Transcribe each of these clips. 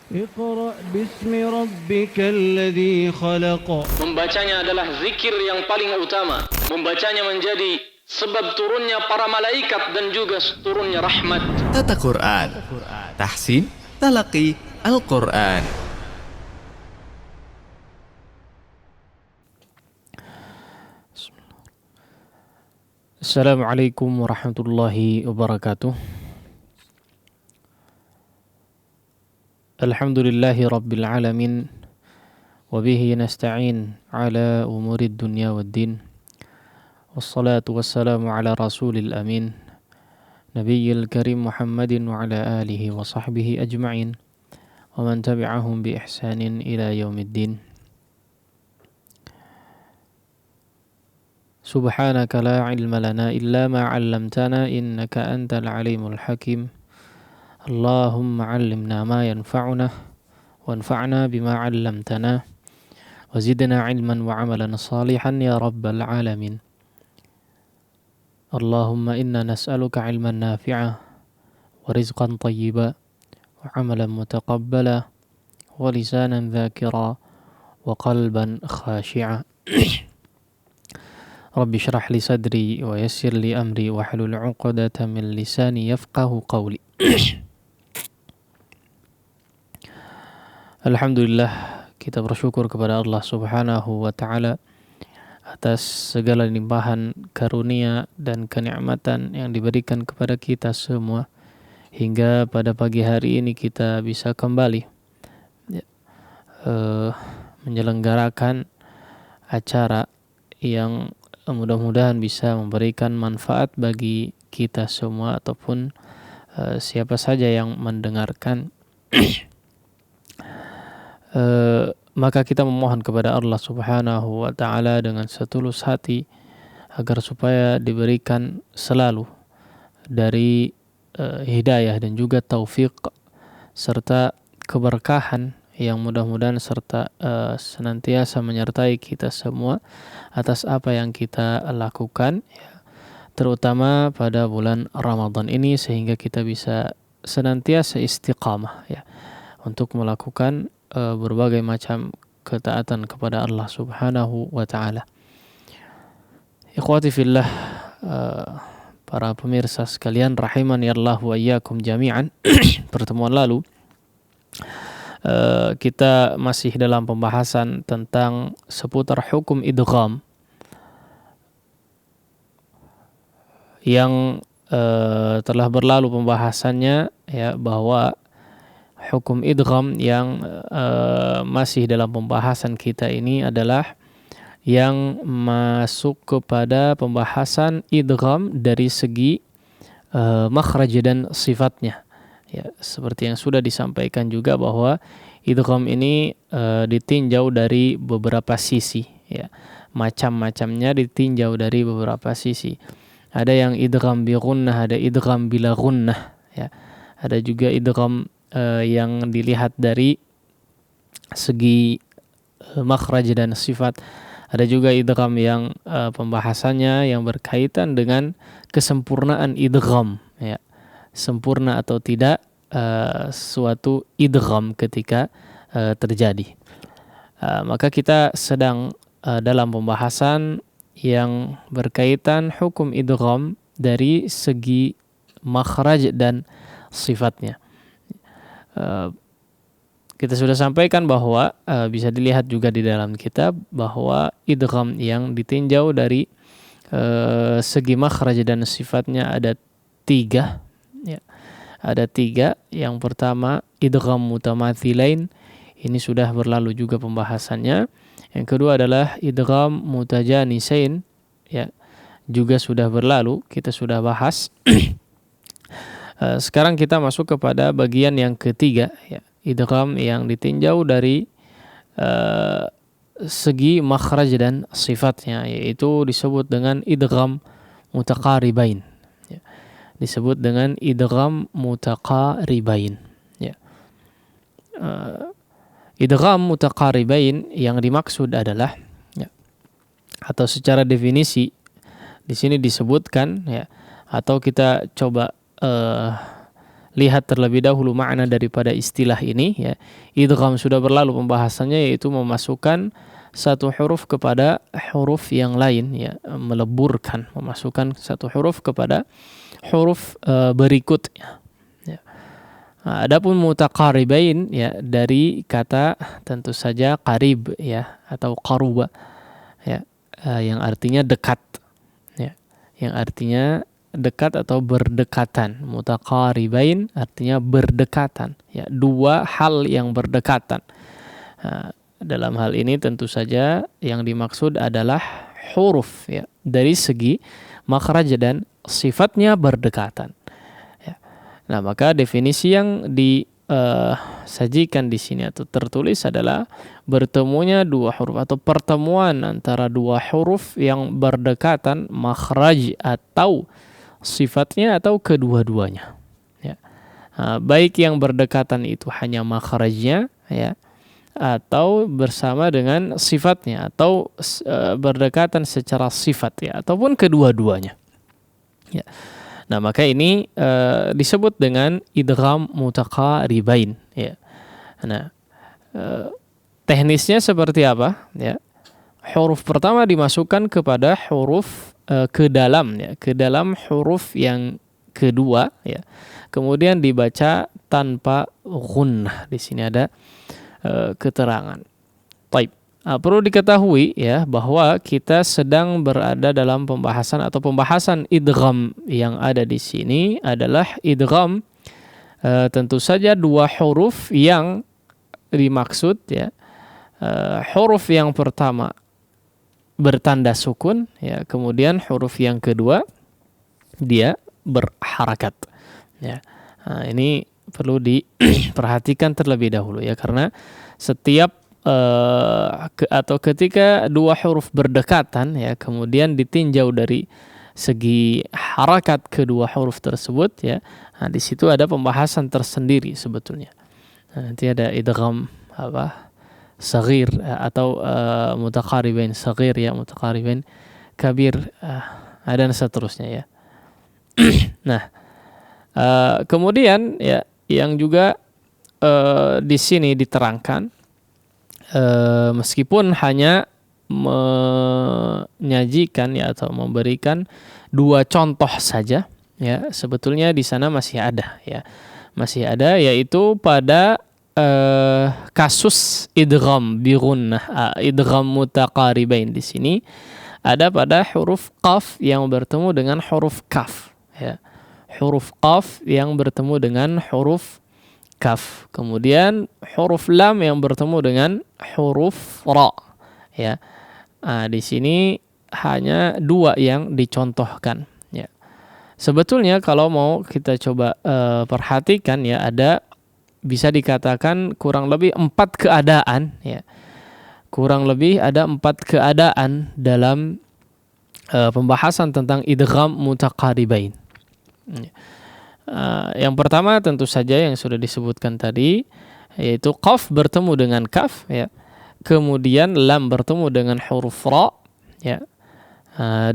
Iqra' bismi rabbikal ladzi khalaq. Membacanya adalah zikir yang paling utama. Membacanya menjadi sebab turunnya para malaikat dan juga turunnya rahmat. Tata Quran, tahsin, talaqi, Al-Quran. Assalamualaikum warahmatullahi wabarakatuh. Alhamdulillahi rabbil alamin. Wabihi nasta'in ala umurid dunya waddin. Wassalatu wassalamu ala rasulil amin, Nabiyyil karim Muhammadin wa ala alihi wa sahbihi ajma'in, wa man tabi'ahum bi ihsanin ila yaumiddin. Subhanaka la ilma lana illa ma 'allamtana innaka antal alimul hakim. Allahumma 'allimna ma yanfa'una wanfa'na bima 'allamtana wa zidna 'ilman wa 'amalan salihan ya rabbal alamin. Allahumma inna nas'aluka 'ilman nafi'a wa rizqan thayyiba wa 'amalan mutaqabbala wa lisanan dhakira wa qalban khashi'a. Rabbi shrah li sadri wa yassir li amri wa hlul 'uqdatam min lisani yafqahu qawli. Alhamdulillah, kita bersyukur kepada Allah Subhanahu wa taala atas segala limpahan karunia dan kenikmatan yang diberikan kepada kita semua hingga pada pagi hari ini kita bisa kembali menyelenggarakan acara yang mudah-mudahan bisa memberikan manfaat bagi kita semua ataupun siapa saja yang mendengarkan. Maka kita memohon kepada Allah Subhanahu wa taala dengan setulus hati agar supaya diberikan selalu dari hidayah dan juga taufik serta keberkahan yang mudah-mudahan serta senantiasa menyertai kita semua atas apa yang kita lakukan, ya, terutama pada bulan Ramadan ini, sehingga kita bisa senantiasa istiqamah, ya, untuk melakukan berbagai macam ketaatan kepada Allah Subhanahu wa taala. Ikhwati fillah, para pemirsa sekalian rahimani Allah wa iyyakum jami'an. Pertemuan lalu kita masih dalam pembahasan tentang seputar hukum idgham yang telah berlalu pembahasannya, ya, bahwa hukum idgham yang masih dalam pembahasan kita ini adalah yang masuk kepada pembahasan idgham dari segi makhraj dan sifatnya. Ya, seperti yang sudah disampaikan juga bahwa idgham ini ditinjau dari beberapa sisi, ya. Macam-macamnya ditinjau dari beberapa sisi. Ada yang idgham bi ghunnah, ada idgham bila ghunnah, ya. Ada juga idgham yang dilihat dari segi makhraj dan sifat. Ada juga idgham yang pembahasannya yang berkaitan dengan kesempurnaan idgham, ya. Sempurna atau tidak suatu idgham ketika terjadi. Maka kita sedang dalam pembahasan yang berkaitan hukum idgham dari segi makhraj dan sifatnya. Kita sudah sampaikan bahwa bisa dilihat juga di dalam kitab bahwa idgham yang ditinjau dari segi makhraj dan sifatnya ada tiga, ya. Ada tiga. Yang pertama idgham mutamathilain, ini sudah berlalu juga pembahasannya. Yang kedua adalah idgham mutajanisain, ya, juga sudah berlalu, kita sudah bahas. Sekarang kita masuk kepada bagian yang ketiga, ya, idgham yang ditinjau dari segi makhraj dan sifatnya, yaitu disebut dengan idgham mutaqaribain, ya. Disebut dengan idgham mutaqaribain, ya. Idgham mutaqaribain yang dimaksud adalah, ya, atau secara definisi di sini disebutkan, ya, atau kita coba lihat terlebih dahulu makna daripada istilah ini ya. Idgham sudah berlalu pembahasannya, yaitu memasukkan satu huruf kepada huruf yang lain ya, meleburkan, memasukkan satu huruf kepada huruf berikutnya ya. Nah, adapun mutaqaribain ya, dari kata tentu saja qarib ya, atau qaruba ya, yang artinya dekat ya, yang artinya dekat atau berdekatan. Mutaqaribain artinya berdekatan ya, dua hal yang berdekatan. Dalam hal ini tentu saja yang dimaksud adalah huruf ya, dari segi makhraj dan sifatnya berdekatan ya. Nah, maka definisi yang disajikan di sini atau tertulis adalah bertemunya dua huruf atau pertemuan antara dua huruf yang berdekatan makhraj atau sifatnya atau kedua-duanya ya. Baik yang berdekatan itu hanya makhrajnya ya, atau bersama dengan sifatnya, atau berdekatan secara sifat ya, ataupun kedua-duanya ya. Nah, maka ini disebut dengan idgham mutaqaribain ya. Nah, teknisnya seperti apa ya? Huruf pertama dimasukkan kepada huruf ke dalam ya, ke dalam huruf yang kedua ya. Kemudian dibaca tanpa gunnah. Di sini ada keterangan. Baik. Perlu diketahui ya, bahwa kita sedang berada dalam pembahasan atau pembahasan idgham. Yang ada di sini adalah idgham tentu saja dua huruf yang dimaksud ya. Huruf yang pertama bertanda sukun ya, kemudian huruf yang kedua dia berharakat ya. Nah, ini perlu diperhatikan terlebih dahulu ya, karena setiap atau ketika dua huruf berdekatan ya, kemudian ditinjau dari segi harakat kedua huruf tersebut ya, nah, di situ ada pembahasan tersendiri sebetulnya. Nah, nanti ada idgham saghir atau mutaqaribain saghir ya, mutaqaribain kabir dan seterusnya ya. Nah, kemudian ya, yang juga di sini diterangkan, meskipun hanya menyajikan ya atau memberikan dua contoh saja ya, sebetulnya di sana masih ada ya, masih ada, yaitu pada kasus idgham bi gunnah, idgham mutaqaribain. Di sini ada pada huruf qaf yang bertemu dengan huruf kaf ya, huruf qaf yang bertemu dengan huruf kaf, kemudian huruf lam yang bertemu dengan huruf ra ya. Nah, di sini hanya dua yang dicontohkan ya. Sebetulnya kalau mau kita coba perhatikan ya, ada bisa dikatakan kurang lebih 4 keadaan ya. Kurang lebih ada 4 keadaan dalam pembahasan tentang idgham mutaqaribain. Yang pertama tentu saja yang sudah disebutkan tadi, yaitu qaf bertemu dengan kaf ya, kemudian lam bertemu dengan huruf ra ya,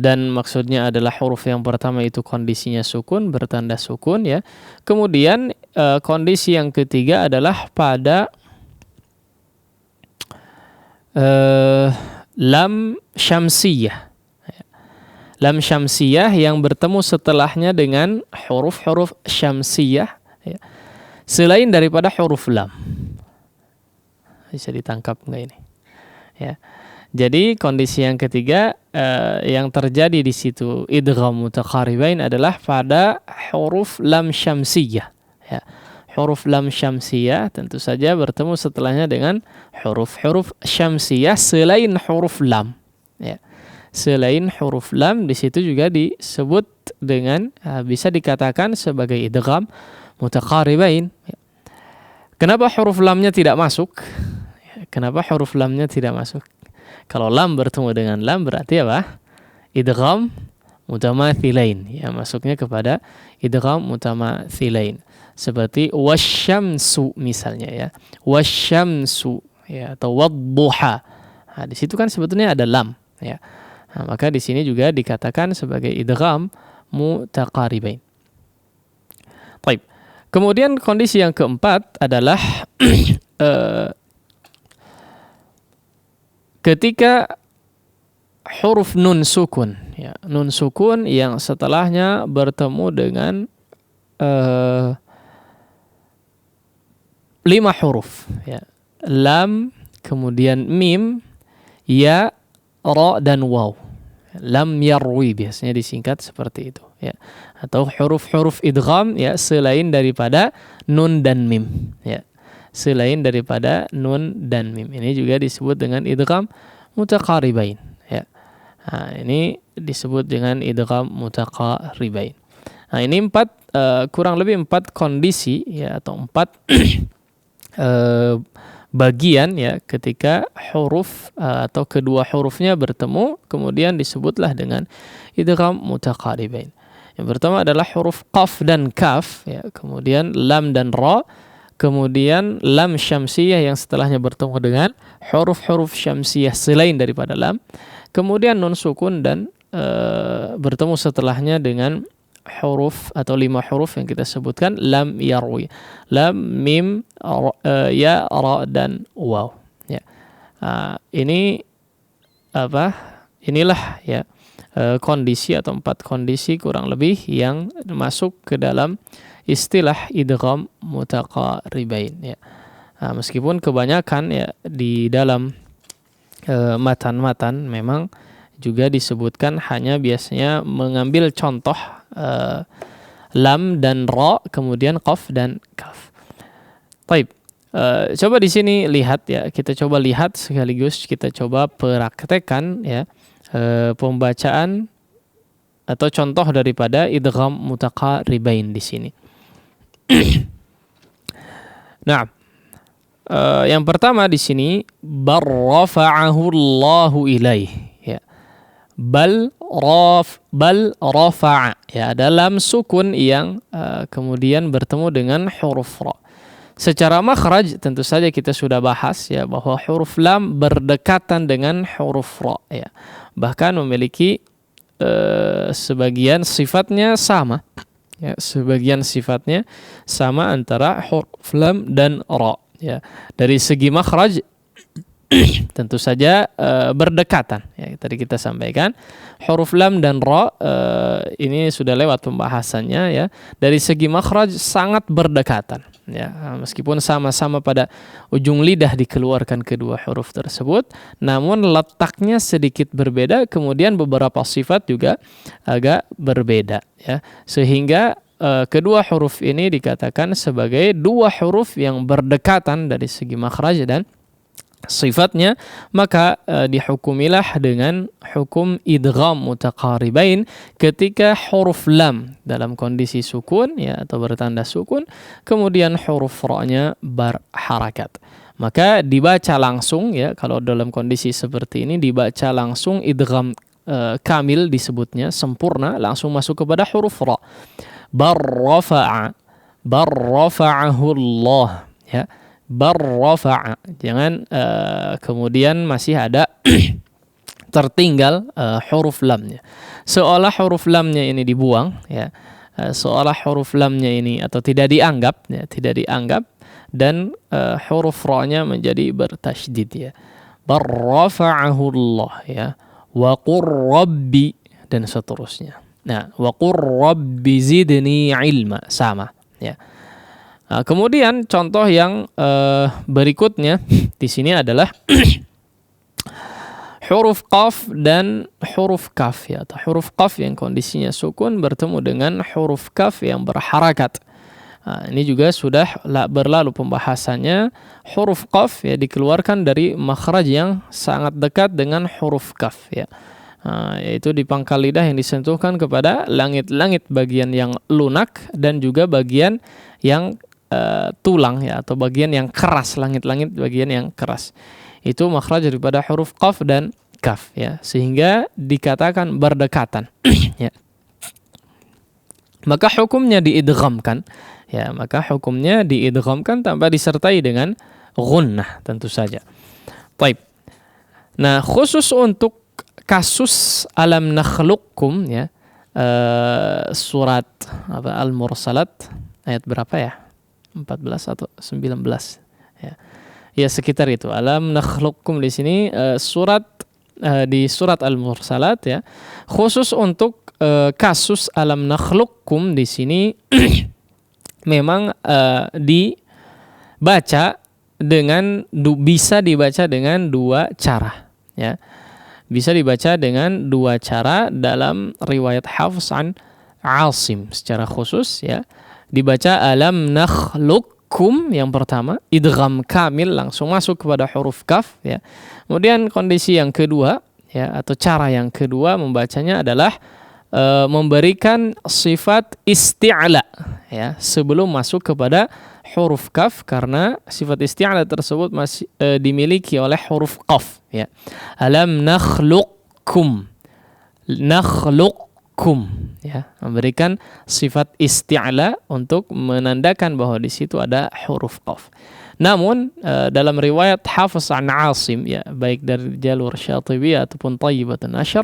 dan maksudnya adalah huruf yang pertama itu kondisinya sukun, bertanda sukun ya. Kemudian kondisi yang ketiga adalah pada lam syamsiyah. Lam syamsiyah yang bertemu setelahnya dengan huruf-huruf syamsiyah ya, selain daripada huruf lam. Bisa ditangkap enggak ini? Ya. Jadi kondisi yang ketiga yang terjadi di situ idgham mutaqaribain adalah pada huruf lam syamsiyah ya. Huruf lam syamsiyah tentu saja bertemu setelahnya dengan huruf-huruf syamsiyah selain huruf lam ya. Selain huruf lam, di situ juga disebut dengan bisa dikatakan sebagai idgham mutaqaribain. Kenapa huruf lamnya tidak masuk? Kenapa huruf lamnya tidak masuk? Kalau lam bertemu dengan lam berarti apa? Idgham mutamathilain. Ya, masuknya kepada idgham mutamathilain. Seperti wasyamsu misalnya ya. Wasyamsu ya, atau wadduha. Nah, di situ kan sebetulnya ada lam ya. Nah, maka di sini juga dikatakan sebagai idgham mutaqaribain. Baik. Kemudian kondisi yang keempat adalah ketika huruf nun sukun, ya, nun sukun yang setelahnya bertemu dengan 5 huruf, ya. Lam, kemudian mim, ya, ra, dan waw. Lam yarwi biasanya disingkat seperti itu, ya. Atau huruf-huruf idgham, ya, selain daripada nun dan mim, ya. Selain daripada nun dan mim. Ini juga disebut dengan idgham mutaqaribain, ya. Nah, ini disebut dengan idgham mutaqaribain. Nah, ini kurang lebih 4 kondisi, ya, atau 4 bagian, ya, ketika huruf atau kedua hurufnya bertemu kemudian disebutlah dengan idgham mutaqaribain. Yang pertama adalah huruf qaf dan kaf, ya, kemudian lam dan ra, kemudian lam syamsiyah yang setelahnya bertemu dengan huruf-huruf syamsiyah selain daripada lam, kemudian nun sukun dan bertemu setelahnya dengan huruf atau 5 huruf yang kita sebutkan lam yarwi, lam, mim, ya, ra, dan waw, ya. Ini inilah, ya, kondisi atau 4 kondisi kurang lebih yang masuk ke dalam istilah idgham mutaqaribain, ya. Meskipun kebanyakan, ya, di dalam matan-matan memang juga disebutkan hanya biasanya mengambil contoh lam dan ra, kemudian qaf dan kaf. Baik, coba di sini lihat, ya, kita coba lihat sekaligus kita coba praktekkan, ya, pembacaan atau contoh daripada idgham mutaqaribain di sini. Nah, yang pertama di sini barrafa'ahu Allahu ilaih, ya. Bal rafa'a, ya, ada lam sukun yang kemudian bertemu dengan huruf ra. Secara makhraj tentu saja kita sudah bahas, ya, bahwa huruf lam berdekatan dengan huruf ra, ya. Bahkan memiliki sebagian sifatnya sama, ya, sebagian sifatnya sama antara huruf lam dan ra, ya. Dari segi makhraj tentu saja berdekatan, ya. Tadi kita sampaikan huruf lam dan ra ini sudah lewat pembahasannya, ya. Dari segi makhraj sangat berdekatan, ya. Meskipun sama-sama pada ujung lidah dikeluarkan kedua huruf tersebut, namun letaknya sedikit berbeda, kemudian beberapa sifat juga agak berbeda, ya. Sehingga kedua huruf ini dikatakan sebagai 2 huruf yang berdekatan dari segi makhraj dan sifatnya, maka dihukumilah dengan hukum idgham mutaqaribain ketika huruf lam dalam kondisi sukun, ya, atau bertanda sukun, kemudian huruf ra-nya berharakat. Maka dibaca langsung, ya, kalau dalam kondisi seperti ini dibaca langsung idgham kamil disebutnya, sempurna, langsung masuk kepada huruf ra. Barrafa'ahu Allah, ya. Barrafa'a, jangan kemudian masih ada tertinggal huruf lamnya, seolah huruf lamnya ini dibuang, ya, seolah huruf lamnya ini atau tidak dianggap, ya, tidak dianggap, dan huruf ra-nya menjadi bertasydid, ya. Barrafa'ahu Allah, ya, wa qur rabbi, dan seterusnya. Nah, wa qur rabbi zidni ilma, sama, ya. Nah, kemudian contoh yang berikutnya di sini adalah huruf qaf dan huruf kaf, ya, atau huruf qaf yang kondisinya sukun bertemu dengan huruf kaf yang berharakat. Nah, ini juga sudah berlalu pembahasannya. Huruf qaf, ya, dikeluarkan dari makhraj yang sangat dekat dengan huruf kaf, ya. Yaitu di pangkal lidah yang disentuhkan kepada langit-langit bagian yang lunak dan juga bagian yang tulang, ya, atau bagian yang keras, langit-langit bagian yang keras. Itu makhraj daripada huruf qaf dan kaf, ya, sehingga dikatakan berdekatan, ya. Maka hukumnya diidghamkan, ya, maka hukumnya diidghamkan tanpa disertai dengan gunnah tentu saja. Baik. Nah, khusus untuk kasus alam nakhluqkum, ya, surat Al-Mursalat ayat berapa, ya? 14 atau 19 ya. Ya sekitar itu. Alam nakhluqkum di sini di surat Al-Mursalat ya. Khusus untuk kasus alam nakhluqkum di sini memang dibaca dengan bisa dibaca dengan dua cara ya. Bisa dibaca dengan dua cara dalam riwayat Hafs an Asim secara khusus ya. Dibaca alam nakhluqkum yang pertama, idgham kamil langsung masuk kepada huruf kaf ya. Kemudian kondisi yang kedua ya atau cara yang kedua membacanya adalah memberikan sifat isti'la ya sebelum masuk kepada huruf kaf karena sifat isti'la tersebut masih dimiliki oleh huruf qaf ya. Alam nakhluqkum ya, memberikan sifat isti'la untuk menandakan bahwa di situ ada huruf qaf. Namun dalam riwayat Hafiz an Asim ya baik dari jalur Syatibiyah ataupun Thayyibatun Nashr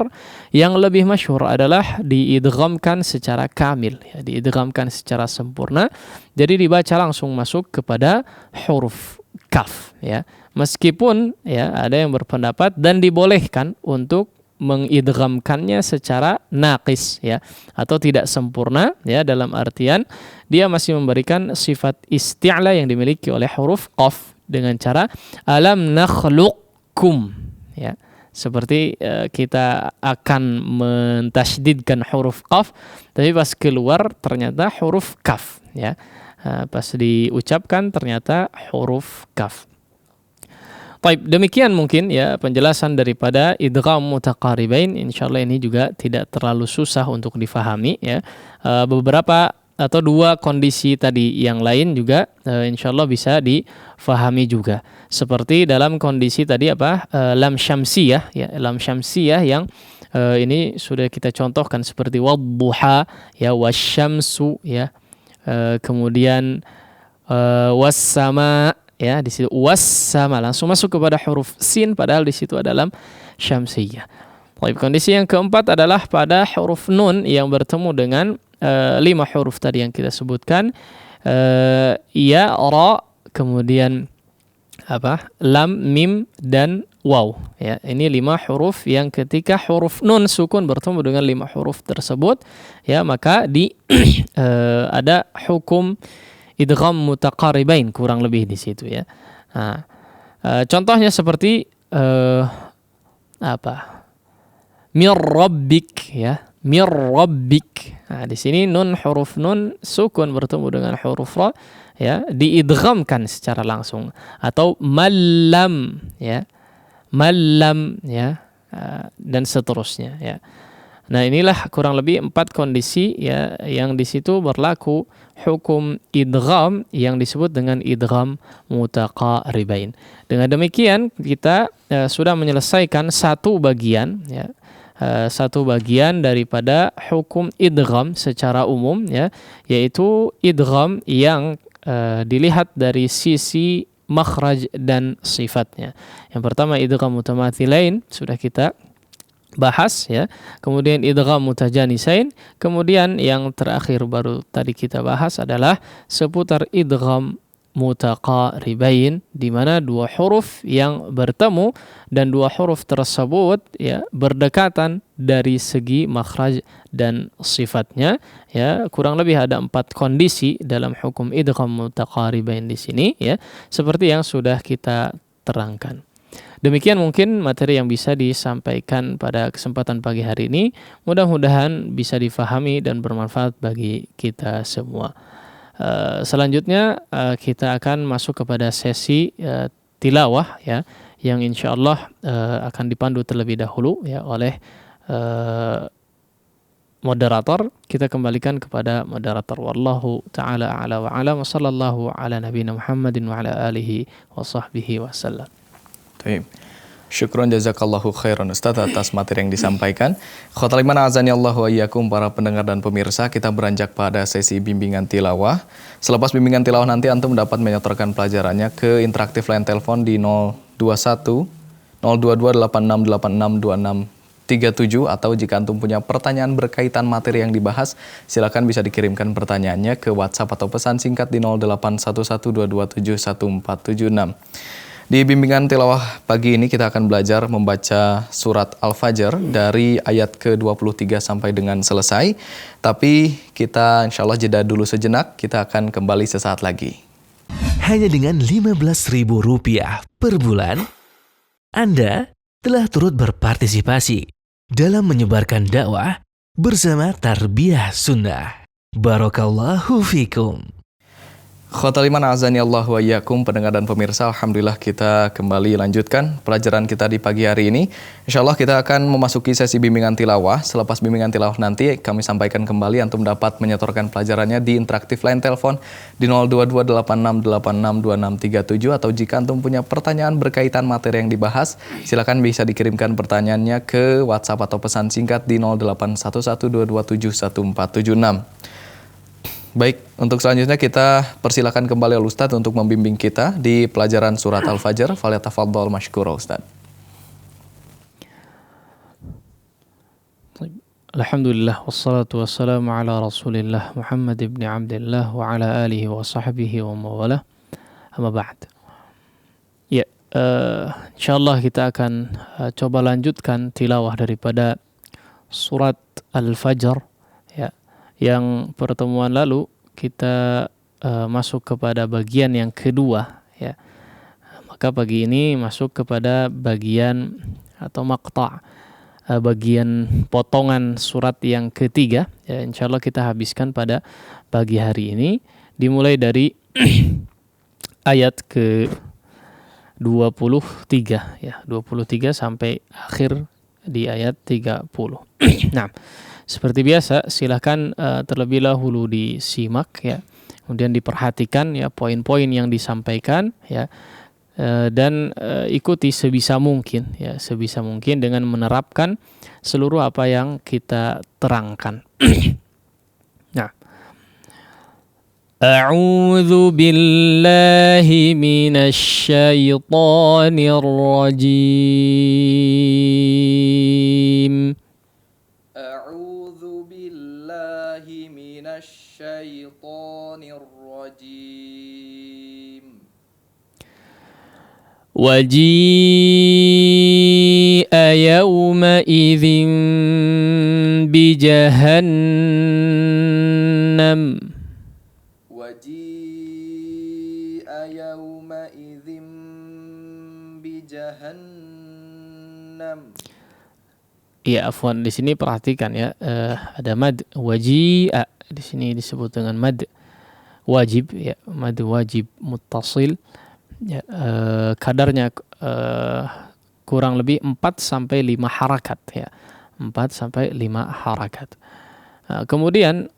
yang lebih masyhur adalah diidghamkan secara kamil ya, diidghamkan secara sempurna. Jadi dibaca langsung masuk kepada huruf kaf ya. Meskipun ya ada yang berpendapat dan dibolehkan untuk mengidghamkannya secara naqis ya atau tidak sempurna ya dalam artian dia masih memberikan sifat isti'la yang dimiliki oleh huruf qaf dengan cara alam nakhluqkum ya seperti kita akan mentasydidkan huruf qaf tapi pas keluar ternyata huruf kaf ya pas diucapkan ternyata huruf kaf. Baik, demikian mungkin ya penjelasan daripada idgham mutaqaribain. Insyaallah ini juga tidak terlalu susah untuk difahami ya. Beberapa atau dua kondisi tadi yang lain juga insyaallah bisa difahami juga. Seperti dalam kondisi tadi lam syamsiyah ya, lam syamsiyah yang ini sudah kita contohkan seperti wadduha ya, wasyamsu ya. Kemudian wassama ya di situ wassama langsung masuk kepada huruf sin padahal di situ adalah syamsiyah. Baik, kondisi yang keempat adalah pada huruf nun yang bertemu dengan 5 huruf tadi yang kita sebutkan ya, ra, kemudian lam, mim dan waw ya. Ini 5 huruf yang ketika huruf nun sukun bertemu dengan 5 huruf tersebut ya maka ada hukum idgham mutaqaribain kurang lebih di situ ya. Nah, contohnya seperti mir rabbik ya, mir rabbik. Nah, di sini nun huruf nun sukun bertemu dengan huruf ra ya, diidghamkan secara langsung atau malam ya. Malam ya dan seterusnya ya. Nah, inilah kurang lebih 4 kondisi ya yang di situ berlaku hukum idgham yang disebut dengan idgham mutaqaribain. Dengan demikian kita sudah menyelesaikan satu bagian ya, satu bagian daripada hukum idgham secara umum ya, yaitu idgham yang dilihat dari sisi makhraj dan sifatnya. Yang pertama idgham mutamathilain sudah kita bahas ya, kemudian idgham mutajanisain, kemudian yang terakhir baru tadi kita bahas adalah seputar idgham mutaqaribain di mana 2 huruf yang bertemu dan 2 huruf tersebut ya berdekatan dari segi makhraj dan sifatnya ya. Kurang lebih ada 4 kondisi dalam hukum idgham mutaqaribain di sini ya, seperti yang sudah kita terangkan. Demikian mungkin materi yang bisa disampaikan pada kesempatan pagi hari ini. Mudah-mudahan bisa difahami dan bermanfaat bagi kita semua. Selanjutnya kita akan masuk kepada sesi tilawah ya, yang insyaallah akan dipandu terlebih dahulu ya oleh moderator. Kita kembalikan kepada moderator. Wallahu taala a'la wa a'lam. Wassallallahu ala nabiyina Muhammadin wa ala alihi wa sahbihi wasallam. Baik. Syukron jazakallahu khairan Ustaz atas materi yang disampaikan. Khotal iman azani Allahu wa iyyakum para pendengar dan pemirsa, kita beranjak pada sesi bimbingan tilawah. Selepas bimbingan tilawah nanti antum dapat menyetorkan pelajarannya ke interaktif line telepon di 021 022 8686 atau jika antum punya pertanyaan berkaitan materi yang dibahas, silakan bisa dikirimkan pertanyaannya ke WhatsApp atau pesan singkat di 081122771476. Di bimbingan tilawah pagi ini kita akan belajar membaca surat Al-Fajr dari ayat ke-23 sampai dengan selesai. Tapi kita insya Allah jeda dulu sejenak, kita akan kembali sesaat lagi. Hanya dengan Rp15.000 per bulan, Anda telah turut berpartisipasi dalam menyebarkan dakwah bersama Tarbiyah Sunnah. Barakallahu fikum. Khotal iman azani Allah wa iyyakum, pendengar dan pemirsa, alhamdulillah kita kembali lanjutkan pelajaran kita di pagi hari ini. Insyaallah kita akan memasuki sesi bimbingan tilawah. Selepas bimbingan tilawah nanti kami sampaikan kembali antum dapat menyetorkan pelajarannya di interaktif line telepon di 02286862637, atau jika antum punya pertanyaan berkaitan materi yang dibahas, silakan bisa dikirimkan pertanyaannya ke WhatsApp atau pesan singkat di 081122771476. Baik, untuk selanjutnya kita persilakan kembali al Ustadz untuk membimbing kita di pelajaran surat Al-Fajr. Falyatafaddal mashkura Ustadz. Alhamdulillah, wassalatu wassalamu ala rasulillah Muhammad ibn Abdullah wa ala alihi wa sahbihi wa mawalah, amma ba'd. Ya, insyaallah kita akan coba lanjutkan tilawah daripada surat Al-Fajr. Yang pertemuan lalu kita masuk kepada bagian yang kedua, ya. Maka pagi ini masuk kepada bagian atau maqta', bagian potongan surat yang ketiga. Ya, insyaallah kita habiskan pada pagi hari ini, dimulai dari ayat ke 23 ya, 23 sampai akhir di ayat 30. Nah, seperti biasa, silahkan terlebih dahulu disimak ya, kemudian diperhatikan ya poin-poin yang disampaikan ya, dan ikuti sebisa mungkin ya, sebisa mungkin dengan menerapkan seluruh apa yang kita terangkan. Nah, A'udzu billahi minasy syaithanir rajim. Minasyaitonir rajim. Waji'a yawma idzin bi jahannam. Waji'a yawma idzin bi jahannam. Ya, afwan, di sini perhatikan ya, ada mad waji'a, di sini disebut dengan mad wajib ya, mad wajib muttasil ya, kadarnya kurang lebih 4 sampai 5 harakat ya, 4 sampai 5 harakat. Kemudian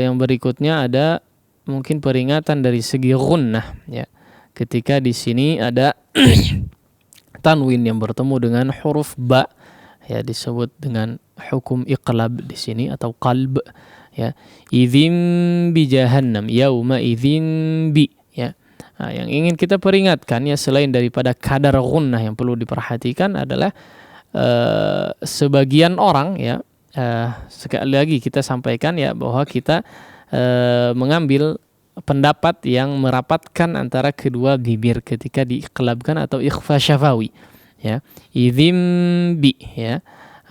yang berikutnya ada mungkin peringatan dari segi gunnah ya, ketika di sini ada tanwin yang bertemu dengan huruf ba ya, disebut dengan hukum iqlab di sini atau qalb ya. Idzin bi jahannam, yauma idzin bi ya. Nah, yang ingin kita peringatkan ya, selain daripada kadar gunnah yang perlu diperhatikan adalah sebagian orang ya, sekali lagi kita sampaikan ya, bahwa kita mengambil pendapat yang merapatkan antara kedua bibir ketika diiqlabkan atau ikhfa syafawi ya, idzin bi ya.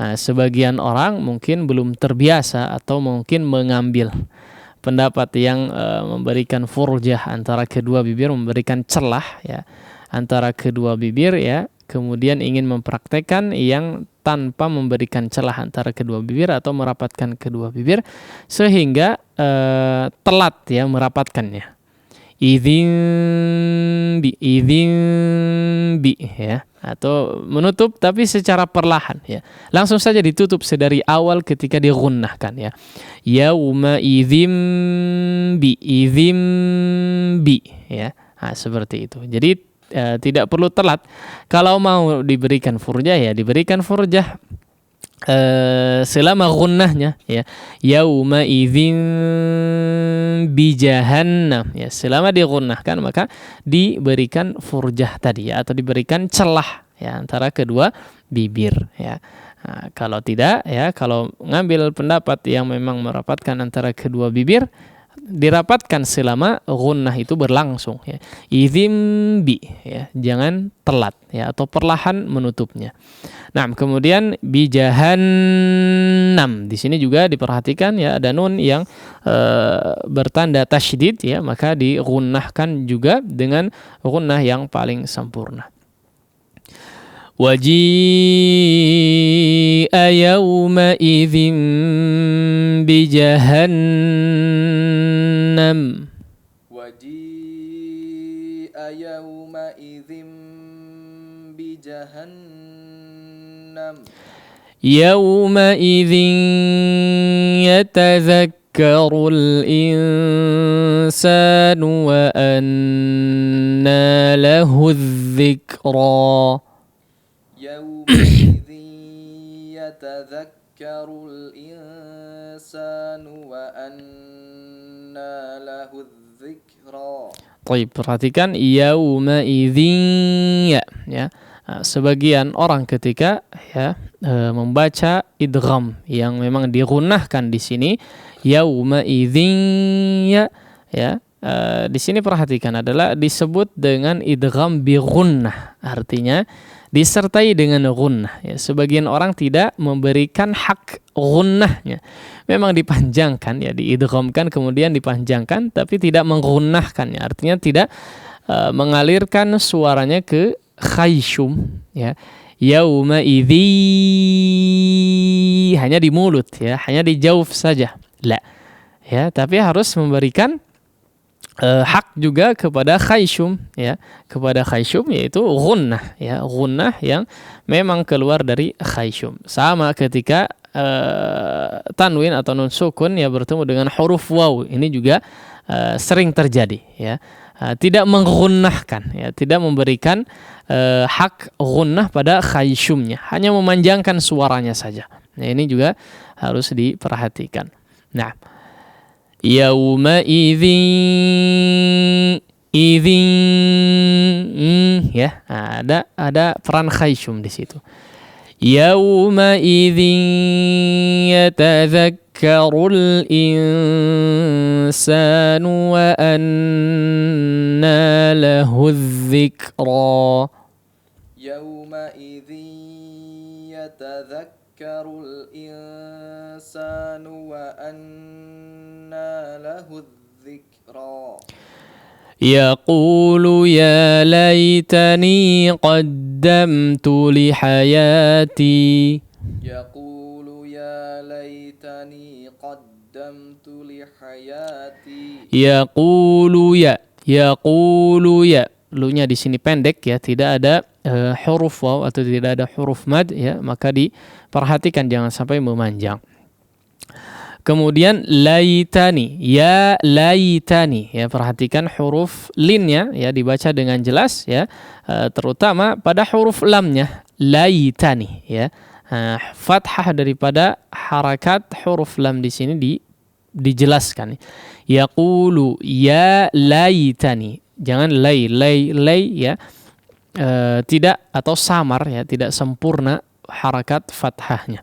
Nah, sebagian orang mungkin belum terbiasa atau mungkin mengambil pendapat yang memberikan furjah antara kedua bibir, memberikan celah ya antara kedua bibir ya, kemudian ingin mempraktekkan yang tanpa memberikan celah antara kedua bibir atau merapatkan kedua bibir, sehingga telat ya merapatkannya. Idzin bi ya, atau menutup tapi secara perlahan ya, langsung saja ditutup sedari awal ketika digunnahkan ya, yauma idzin bi ya. Nah, seperti itu. Jadi tidak perlu telat. Kalau mau diberikan furjah ya diberikan furjah selama gunnahnya ya, yauma idzin bi jahannam ya, selama digunnahkan maka diberikan furjah tadi ya, atau diberikan celah ya, antara kedua bibir ya. Nah, kalau tidak ya, kalau ngambil pendapat yang memang merapatkan antara kedua bibir, dirapatkan selama gunnah itu berlangsung ya. Idzimbi ya, jangan telat ya atau perlahan menutupnya. Nah, kemudian bijahannam di sini juga diperhatikan ya, ada nun yang bertanda tasydid ya, maka digunnahkan juga dengan gunnah yang paling sempurna. Waji'a yawma idzin bijahannam. Waji'a yawma idzin bijahannam. Yawma idzin yatadhakkarul insanu wa anna lahu dzikra. يومئذ يتذكر الإنسان وأنى له الذكرى. طيب, perhatikan yaumaidhin ya. Sebagian orang ketika ya membaca idgham yang memang digunnahkan di sini yaumaidhin ya. Di sini perhatikan adalah disebut dengan idgham bi gunnah, artinya disertai dengan gunnah ya. Sebagian orang tidak memberikan hak gunnahnya, memang dipanjangkan ya, diidghamkan kemudian dipanjangkan tapi tidak menggunnahkannya, artinya tidak mengalirkan suaranya ke khayshum ya. Yauma idzi hanya di mulut ya, hanya di jauf saja, la ya, tapi harus memberikan hak juga kepada khayshum ya, kepada khayshum yaitu gunnah ya, gunnah yang memang keluar dari khayshum. Sama ketika tanwin atau nun sukun ya bertemu dengan huruf waw, ini juga sering terjadi ya, tidak menggunnahkan ya, tidak memberikan hak gunnah pada khayshumnya, hanya memanjangkan suaranya saja. Nah, ini juga harus diperhatikan. Nah, yauma idzin ya, ada peran khayshum di situ. Yauma idzin yatadhakkarul insanu wa anna lahu dzikra. Yauma idzin yatadhakkarul insanu wa anna lahu dzikra. Yaqulu ya laitani qaddamtu li hayati. Yaqulu ya laitani qaddamtu li hayati. Yaqulu ya, lu-nya di sini pendek ya, tidak ada huruf waw atau tidak ada huruf mad ya, maka diperhatikan jangan sampai memanjang. Kemudian laitani, ya laitani ya, perhatikan huruf linnya ya, dibaca dengan jelas ya, terutama pada huruf lamnya laitani ya. Fathah daripada harakat huruf lam di sini dijelaskan. Yaqulu ya laitani, jangan lay ya, tidak atau samar ya, tidak sempurna harakat fathahnya.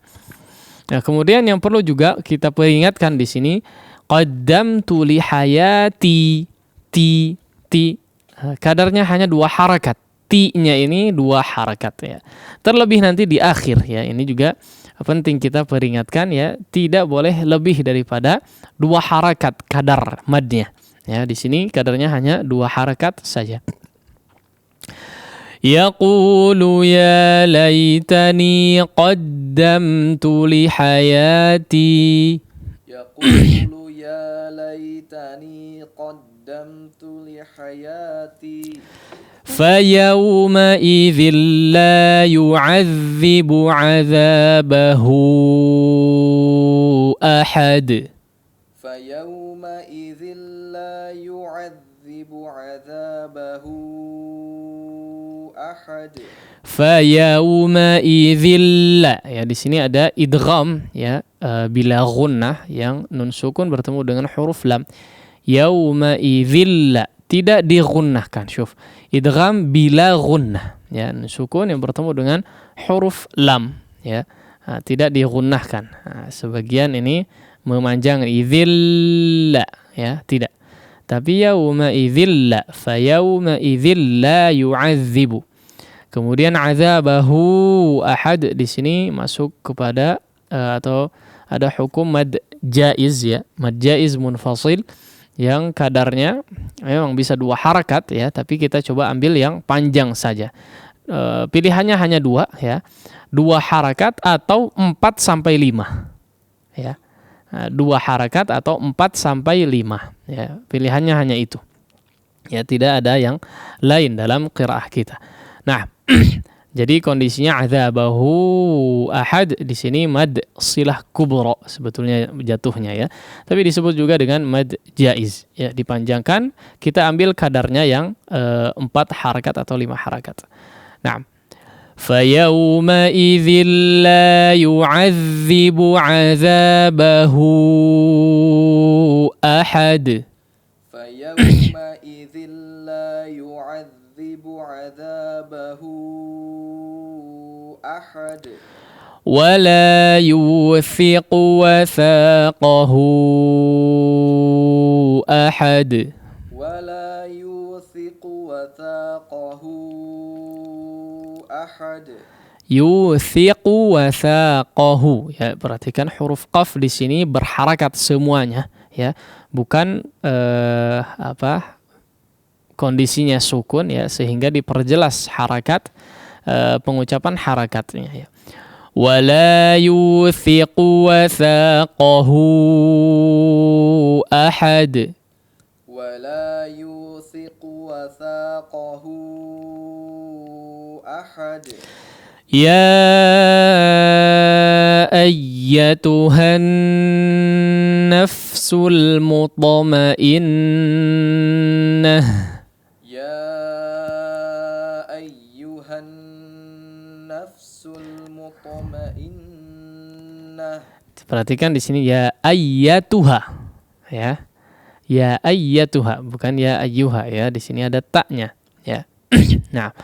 Nah, kemudian yang perlu juga kita peringatkan di sini, qaddamtu li hayati, ti kadarnya hanya 2 harakat, ti-nya ini 2 harakat ya. Terlebih nanti di akhir ya, ini juga penting kita peringatkan ya, tidak boleh lebih daripada 2 harakat kadar madnya ya. Di sini kadarnya hanya 2 harakat saja. Yaqulu ya laitani qaddamtu li hayati. Yaqulu ya laitani qaddamtu li hayati. Fayawma idzin la yu'adzibu 'adzabahu ahad. Fayawma idzin la yu'adzibu 'adzabahu ahad. Fayauma idzilla ya, di sini ada idgham ya, bila gunnah yang nun sukun bertemu dengan huruf lam. Yauma idzilla tidak digunnahkan. Syuf, idgham bila gunnah ya, nun sukun yang bertemu dengan huruf lam, ya. Tidak digunnahkan. Sebagian ini memanjang idzilla, ya, tidak. Tapi yauma idzilla fa yauma idzilla yu'adzibu. Kemudian azabahu ahad di sini masuk kepada atau ada hukum mad jaiz, ya, mad jaiz munfasil yang kadarnya memang bisa 2 harakat, ya, tapi kita coba ambil yang panjang saja. Pilihannya hanya 2, ya. 2 harakat atau 4 sampai 5. Ya. 2 harakat atau 4 sampai 5, ya. Pilihannya hanya itu. Ya, tidak ada yang lain dalam qiraah kita. Nah, jadi kondisinya adzabahu ahad di sini mad silah kubra sebetulnya jatuhnya, ya. Tapi disebut juga dengan mad jaiz, ya, dipanjangkan, kita ambil kadarnya yang 4 harakat atau 5 harakat. Nah, فَيَوْمَئِذٍ لَا يُعَذِّبُ عَذَابَهُ أَحَدٌ فَيَوْمَئِذٍ لَا يُعَذِّبُ عَذَابَهُ أَحَدٌ وَلَا يُوثِقُ وَثَاقَهُ أَحَدٌ وَلَا يُوثِقُ وَثَاقَهُ أحد. Yuthiqu wathaqahu, ya, perhatikan huruf qaf di sini berharakat semuanya, ya, bukan kondisinya sukun, ya, sehingga diperjelas harakat pengucapan harakatnya, ya. Wala yuthiqu wathaqahu ahad. Wala yuthiqu wathaqahu ahad. Ya ayyatuhan nafsul mutmainnah. Ya ayyuhan nafsul mutmainnah. Perhatikan di sini ya ayyatuha, ya. Ya ayyatuha, bukan ya ayyuha, ya. Di sini ada taknya, ya. Nah,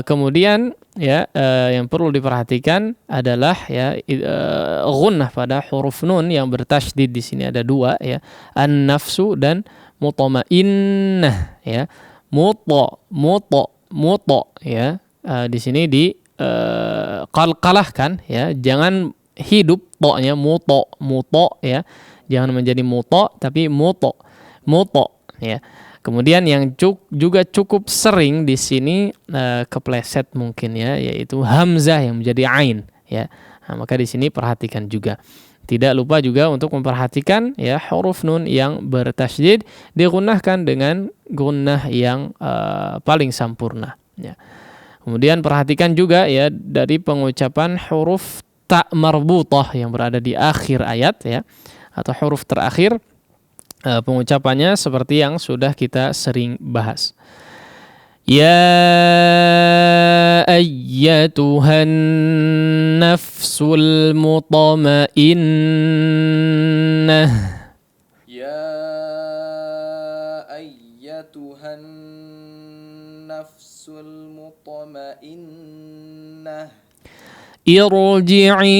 kemudian, ya, yang perlu diperhatikan adalah, ya, gunnah pada huruf nun yang bertasydid di sini ada 2, ya, an-nafsu dan mutmainnah, ya. Muto, ya. Di sini di qalqalahkan, ya, jangan hidup to-nya muto, ya. Jangan menjadi muto tapi muto, ya. Kemudian yang juga cukup sering di sini kepleset mungkin, ya, yaitu hamzah yang menjadi ain, ya. Nah, maka di sini perhatikan juga. Tidak lupa juga untuk memperhatikan, ya, huruf nun yang bertasydid digunnahkan dengan gunnah yang paling sampurna, ya. Kemudian perhatikan juga, ya, dari pengucapan huruf ta marbutah yang berada di akhir ayat, ya, atau huruf terakhir. Pengucapannya seperti yang sudah kita sering bahas. Ya ayyatuhan nafsul mutmainnah. Ya ayyatuhan nafsul mutmainnah. Irji'i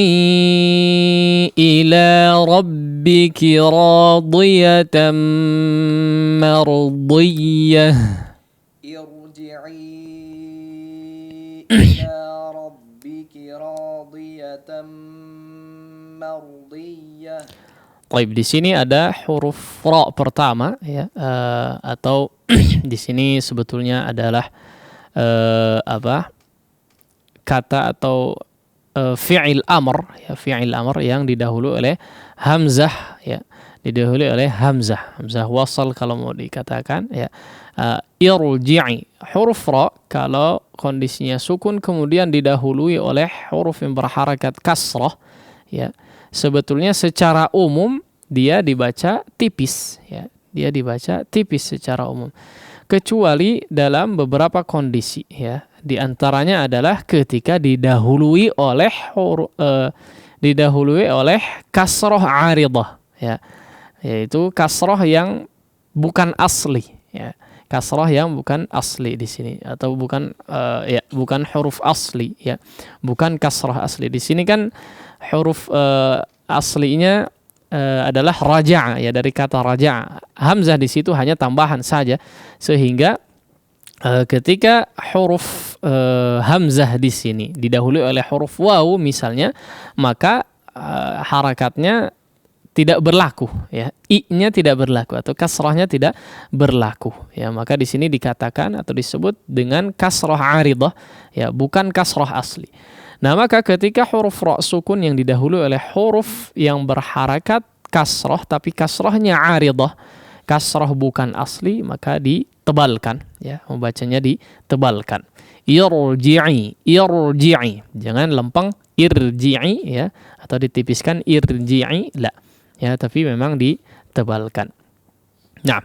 ila rabbiki radiyatan mardiyah. Irji'i ila rabbiki radiyatan mardiyah. Baik, di sini ada huruf ra pertama, ya, atau di sini sebetulnya adalah kata atau fi'il amr, ya, fi'il amr yang didahului oleh hamzah, ya, didahului oleh hamzah wasal kalau mau dikatakan, ya. Irji'i, huruf ra kalau kondisinya sukun kemudian didahului oleh huruf yang berharakat kasrah, ya, sebetulnya secara umum dia dibaca tipis, ya, dia dibaca tipis secara umum, kecuali dalam beberapa kondisi, ya. Di antaranya adalah ketika didahului oleh kasroh aridah, ya, yaitu kasroh yang bukan asli, ya. kasrah yang bukan asli di sini, atau bukan bukan huruf asli ya, bukan kasrah asli. Di sini kan huruf aslinya adalah raja'a ya, dari kata raja'a. Hamzah di situ hanya tambahan saja, sehingga ketika huruf hamzah di sini didahului oleh huruf waw misalnya, maka harakatnya tidak berlaku ya, i-nya tidak berlaku atau kasrahnya tidak berlaku ya, maka di sini dikatakan atau disebut dengan kasrah aridah ya, bukan kasrah asli. Nah, maka ketika huruf ra sukun yang didahului oleh huruf yang berharakat kasrah tapi kasrahnya aridah, kasrah bukan asli, maka ditebalkan ya, membacanya ditebalkan. Irji'i, irji'i, jangan lempeng irji'i ya, atau ditipiskan irji'i, la ya, tapi memang ditebalkan. Nah,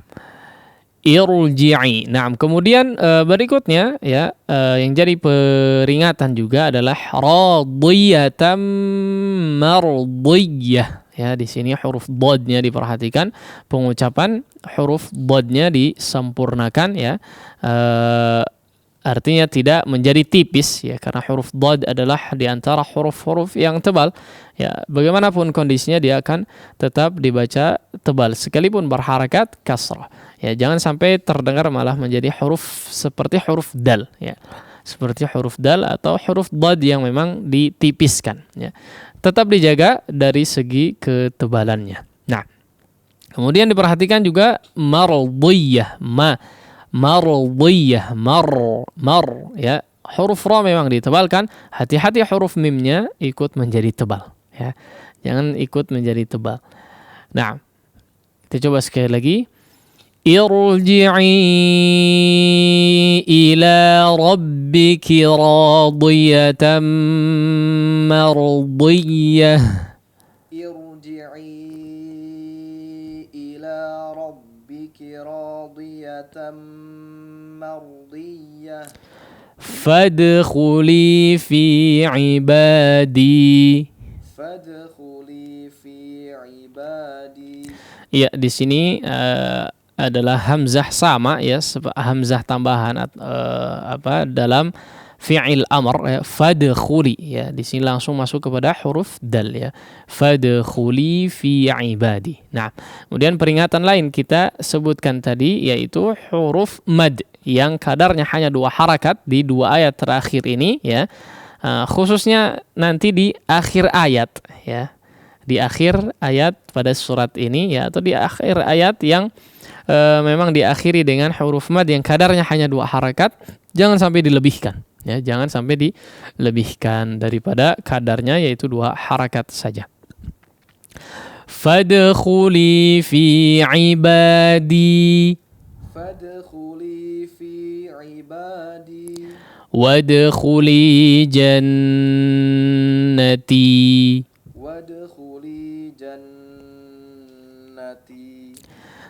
irji'i. Nah, kemudian berikutnya ya, yang jadi peringatan juga adalah radiyatan mardiyah. Ya, di sini huruf dodnya diperhatikan, pengucapan huruf dodnya disempurnakan ya, artinya tidak menjadi tipis ya, karena huruf dod adalah di antara huruf-huruf yang tebal ya, bagaimanapun kondisinya dia akan tetap dibaca tebal sekalipun berharakat kasrah ya, jangan sampai terdengar malah menjadi huruf seperti huruf dal ya, seperti huruf dal atau huruf dod yang memang ditipiskan ya, tetap dijaga dari segi ketebalannya. Nah, kemudian diperhatikan juga mardiyah, mardiyah, mar ya, huruf ra memang ditebalkan, hati-hati huruf mimnya ikut menjadi tebal ya, jangan ikut menjadi tebal. Nah, kita coba sekali lagi. Irji'i ila rabbiki radiyatan mardiyah. Irji'i ila rabbiki radiyatan mardiyah. Fadkhuli fi ibadi. Fadkhuli fi ibadi. Ya, di sini adalah hamzah sama ya, hamzah tambahan dalam fi'il amr ya, fadkhuli ya, di sini langsung masuk kepada huruf dal ya, fadkhuli fi ibadi. Nah, kemudian peringatan lain kita sebutkan tadi yaitu huruf mad yang kadarnya hanya 2 harakat di 2 ayat terakhir ini ya, khususnya nanti di akhir ayat ya, di akhir ayat pada surat ini ya, atau di akhir ayat yang memang diakhiri dengan huruf mad yang kadarnya hanya 2 harakat, jangan sampai dilebihkan ya, jangan sampai dilebihkan daripada kadarnya yaitu 2 harakat saja. Fadkhuli fi ibadi. Fadkhuli fi ibadi. Wadkhuli jannati. Wadkhuli jannati.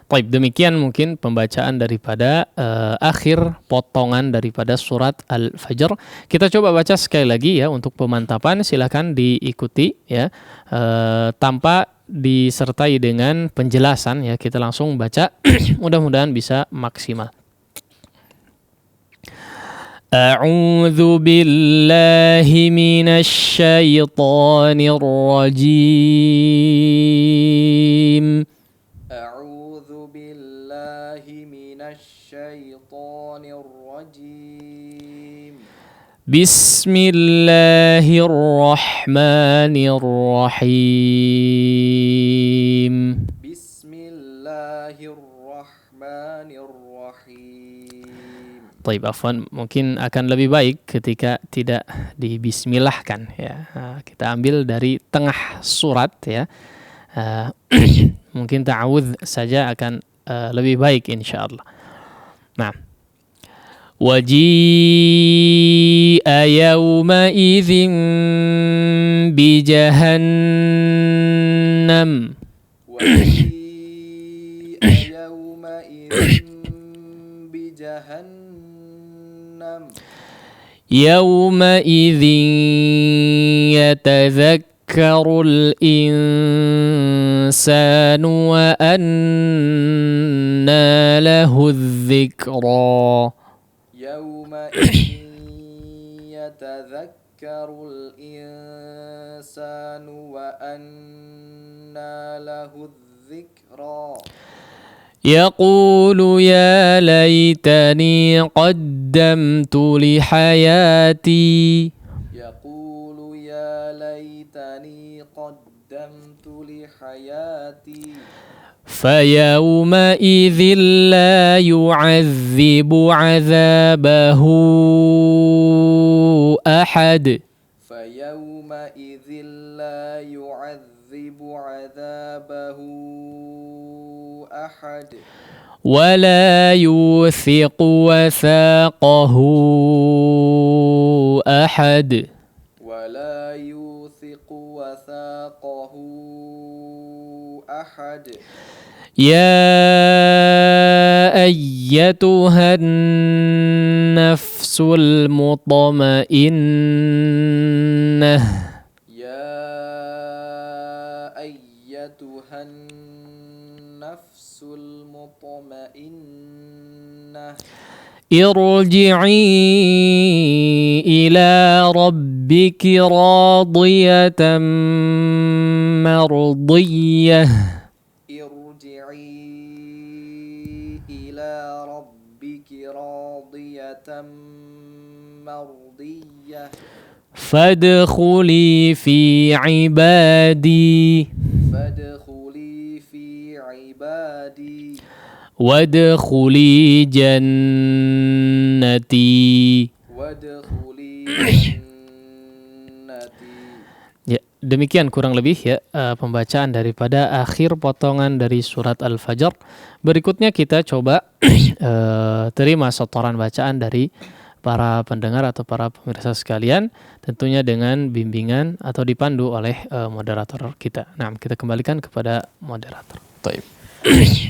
Baik, demikian mungkin pembacaan daripada akhir potongan daripada surat Al-Fajr. Kita coba baca sekali lagi ya untuk pemantapan, silakan diikuti ya, tanpa disertai dengan penjelasan ya, kita langsung baca mudah-mudahan bisa maksimal. A'udzu billahi minasy syaithanir rajim. A'udzu billahi minasy syaithanir rajim. Bismillahirrahmanirrahim. Bismillahirrahmanirrahim. Baik, afwan, mungkin akan lebih baik ketika tidak dibismillahkan ya. Kita ambil dari tengah surat ya. Mungkin ta'awudz saja akan lebih baik insyaallah. Nah, waji'a yawma idzin bi jahannam. Waji'a yawma idzin bi jahannam. Yawma idzin yatadhakkar الإنسان وأنى له الذكرى يومئذ يتذكر الإنسان وأنى له الذكرى يقول يا ليتني قدمت لحياتي يقول يا ليتني قدمت لحياتي فيومئذ لا يعذب عذابه أحد فيومئذ لا يعذب عذابه أحد ولا يوثق وثاقه أحد ولا يوثق وثاقه أحد يا أيتها النفس المطمئنة يا أيتها النفس المطمئنة ارجعي إلى ربك راضية مرضية ارجعي إلى ربك راضية مرضية فادخلي في عبادي فادخلي في عبادي وادخلي جنتي. وادخلي جنتي. Ya, demikian kurang lebih ya pembacaan daripada akhir potongan dari surat Al-Fajr. Berikutnya kita coba terima setoran bacaan dari para pendengar atau para pemirsa sekalian, tentunya dengan bimbingan atau dipandu oleh moderator kita. Nah, kita kembalikan kepada moderator. Taib.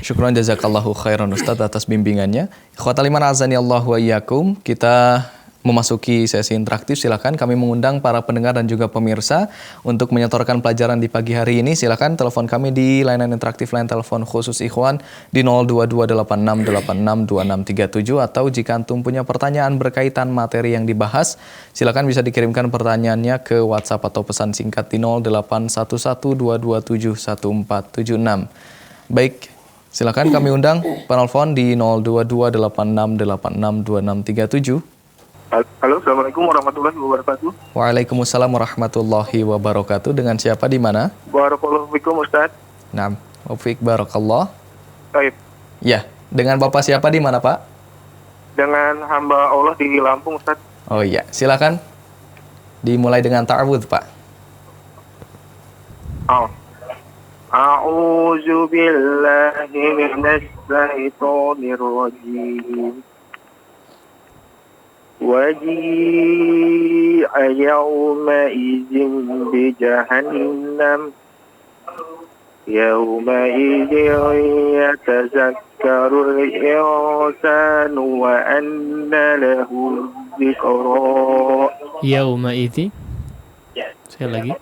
Syukran jazakallahu khairan Ustaz atas bimbingannya. Ikhwatal iman azani Allah wa iyyakum. Kita memasuki sesi interaktif. Silakan kami mengundang para pendengar dan juga pemirsa untuk menyetorkan pelajaran di pagi hari ini. Silakan telepon kami di layanan interaktif line telepon khusus Ikhwan di 02286862637, atau jika antum punya pertanyaan berkaitan materi yang dibahas, silakan bisa dikirimkan pertanyaannya ke WhatsApp atau pesan singkat di 081122771476. Baik, silakan kami undang penelpon di 02286862637. Halo, Assalamualaikum warahmatullahi wabarakatuh. Waalaikumsalam warahmatullahi wabarakatuh. Dengan siapa di mana? Barakallahu fikum, Ustaz. Nah, Wafiq barakallah. Baik. Ya, dengan Bapak siapa di mana, Pak? Dengan hamba Allah di Lampung, Ustaz. Oh iya, silakan. Dimulai dengan ta'awudz, Pak. A'udzu billahi minasy syaithanir rajim. وجيء يومئذ بجهنم يومئذ يتذكر الإنسان وأنى له الذكرى. يومئذ. Sekali lagi.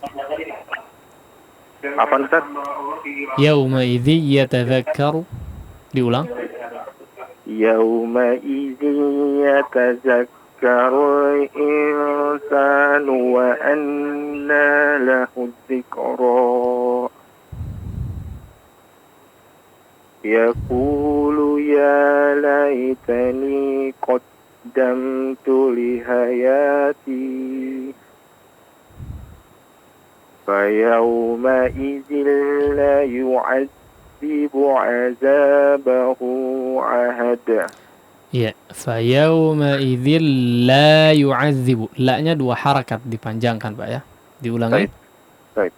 Apa, Ustaz? يومئذ يتذكر. Diulang. يومئذ يتذكر الإنسان وأنى له الذكرى يقول يا ليتني قدمت لحياتي فيومئذ لا يعذب عذابه أحد. Ya, fayaumaidzil la yu'adzibu. La-nya 2 harakat dipanjangkan, Pak ya. Diulangi. Baik.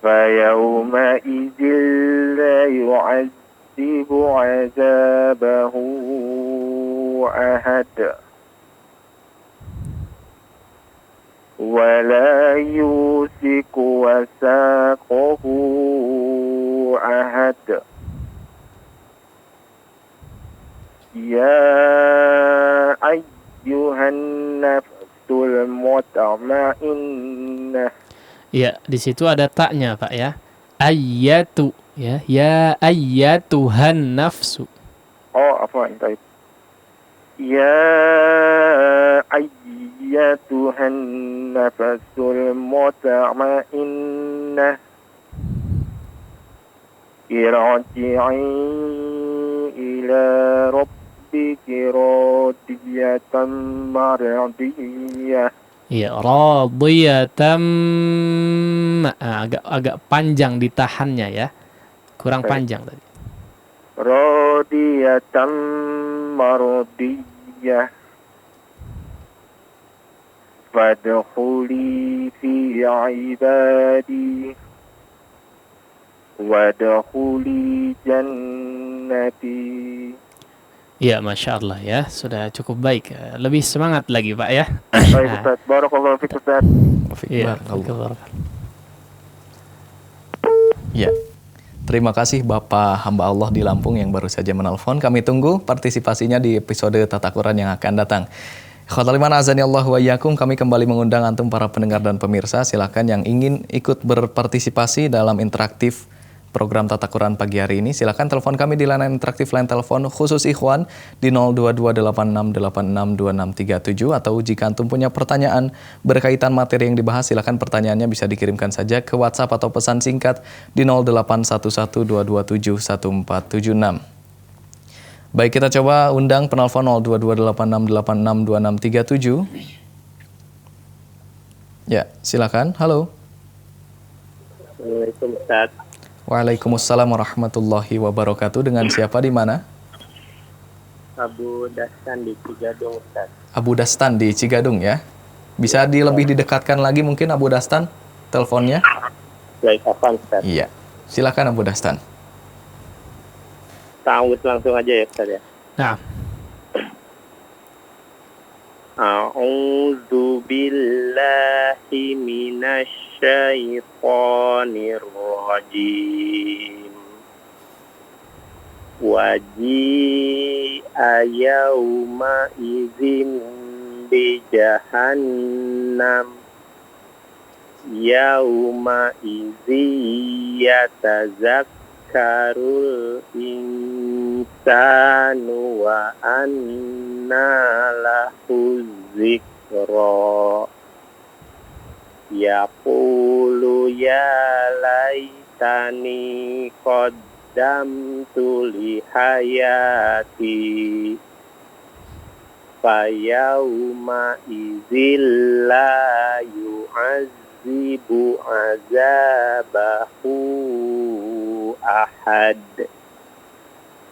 Fayaumaidzil la yu'adzibu 'adzabahu ahad. Wa la yusiku wasaqahu ahad. يا أيها النفس المطمئنة. Ya, di situ ada taknya, Pak ya. Ayyatu ya. Ya ayyatuhan nafsu. Oh, afwan. Baik. Ya ayyatuhan nafasul mutma'innah irji'i ila rabbiki radiyatan mardiyah. Ya, radiyatan agak panjang ditahannya ya. Kurang Baik. panjang tadi. Radiyatan mardiyah. Fadkhuli fi ibadi wadkhuli jannati. Ya, Masya Allah ya. Sudah cukup baik. Lebih semangat lagi Pak ya. Baik Ustaz, barakallahu fiik Ustaz. Iya, Barakallah. Ya. Terima kasih Bapak hamba Allah di Lampung yang baru saja menelpon. Kami tunggu partisipasinya di episode Tata Quran yang akan datang. Ikhwatal iman azani Allah wa iyyakum, kami kembali mengundang antum para pendengar dan pemirsa. Silakan yang ingin ikut berpartisipasi dalam interaktif program Tata Quran pagi hari ini, silakan telepon kami di layanan interaktif line telepon khusus Ikhwan di 02286862637, atau jika antum punya pertanyaan berkaitan materi yang dibahas, silakan pertanyaannya bisa dikirimkan saja ke WhatsApp atau pesan singkat di 0811227146. Baik, kita coba undang penelpon 02286862637. Ya, silakan. Halo. Assalamualaikum Ustaz. Waalaikumsalam warahmatullahi wabarakatuh. Dengan siapa di mana? Abu Dastan di Cigadung Ustaz. Abu Dastan di Cigadung ya. Bisa lebih didekatkan lagi mungkin Abu Dastan teleponnya? Baik, afan Ustaz. Iya. Silakan Abu Dastan. Ta'awudz langsung aja ya Ustaz ya. Nah, A'udzu billahi minasy syaitonir rajim. Waji'a yauma idzin bi jahannam yauma idzi yatazakkarul insanu wa anna lahu dzikra. Yaqulu ya laitani qaddamtu li hayati fayawma idzil la yu'azzibu azabahu ahad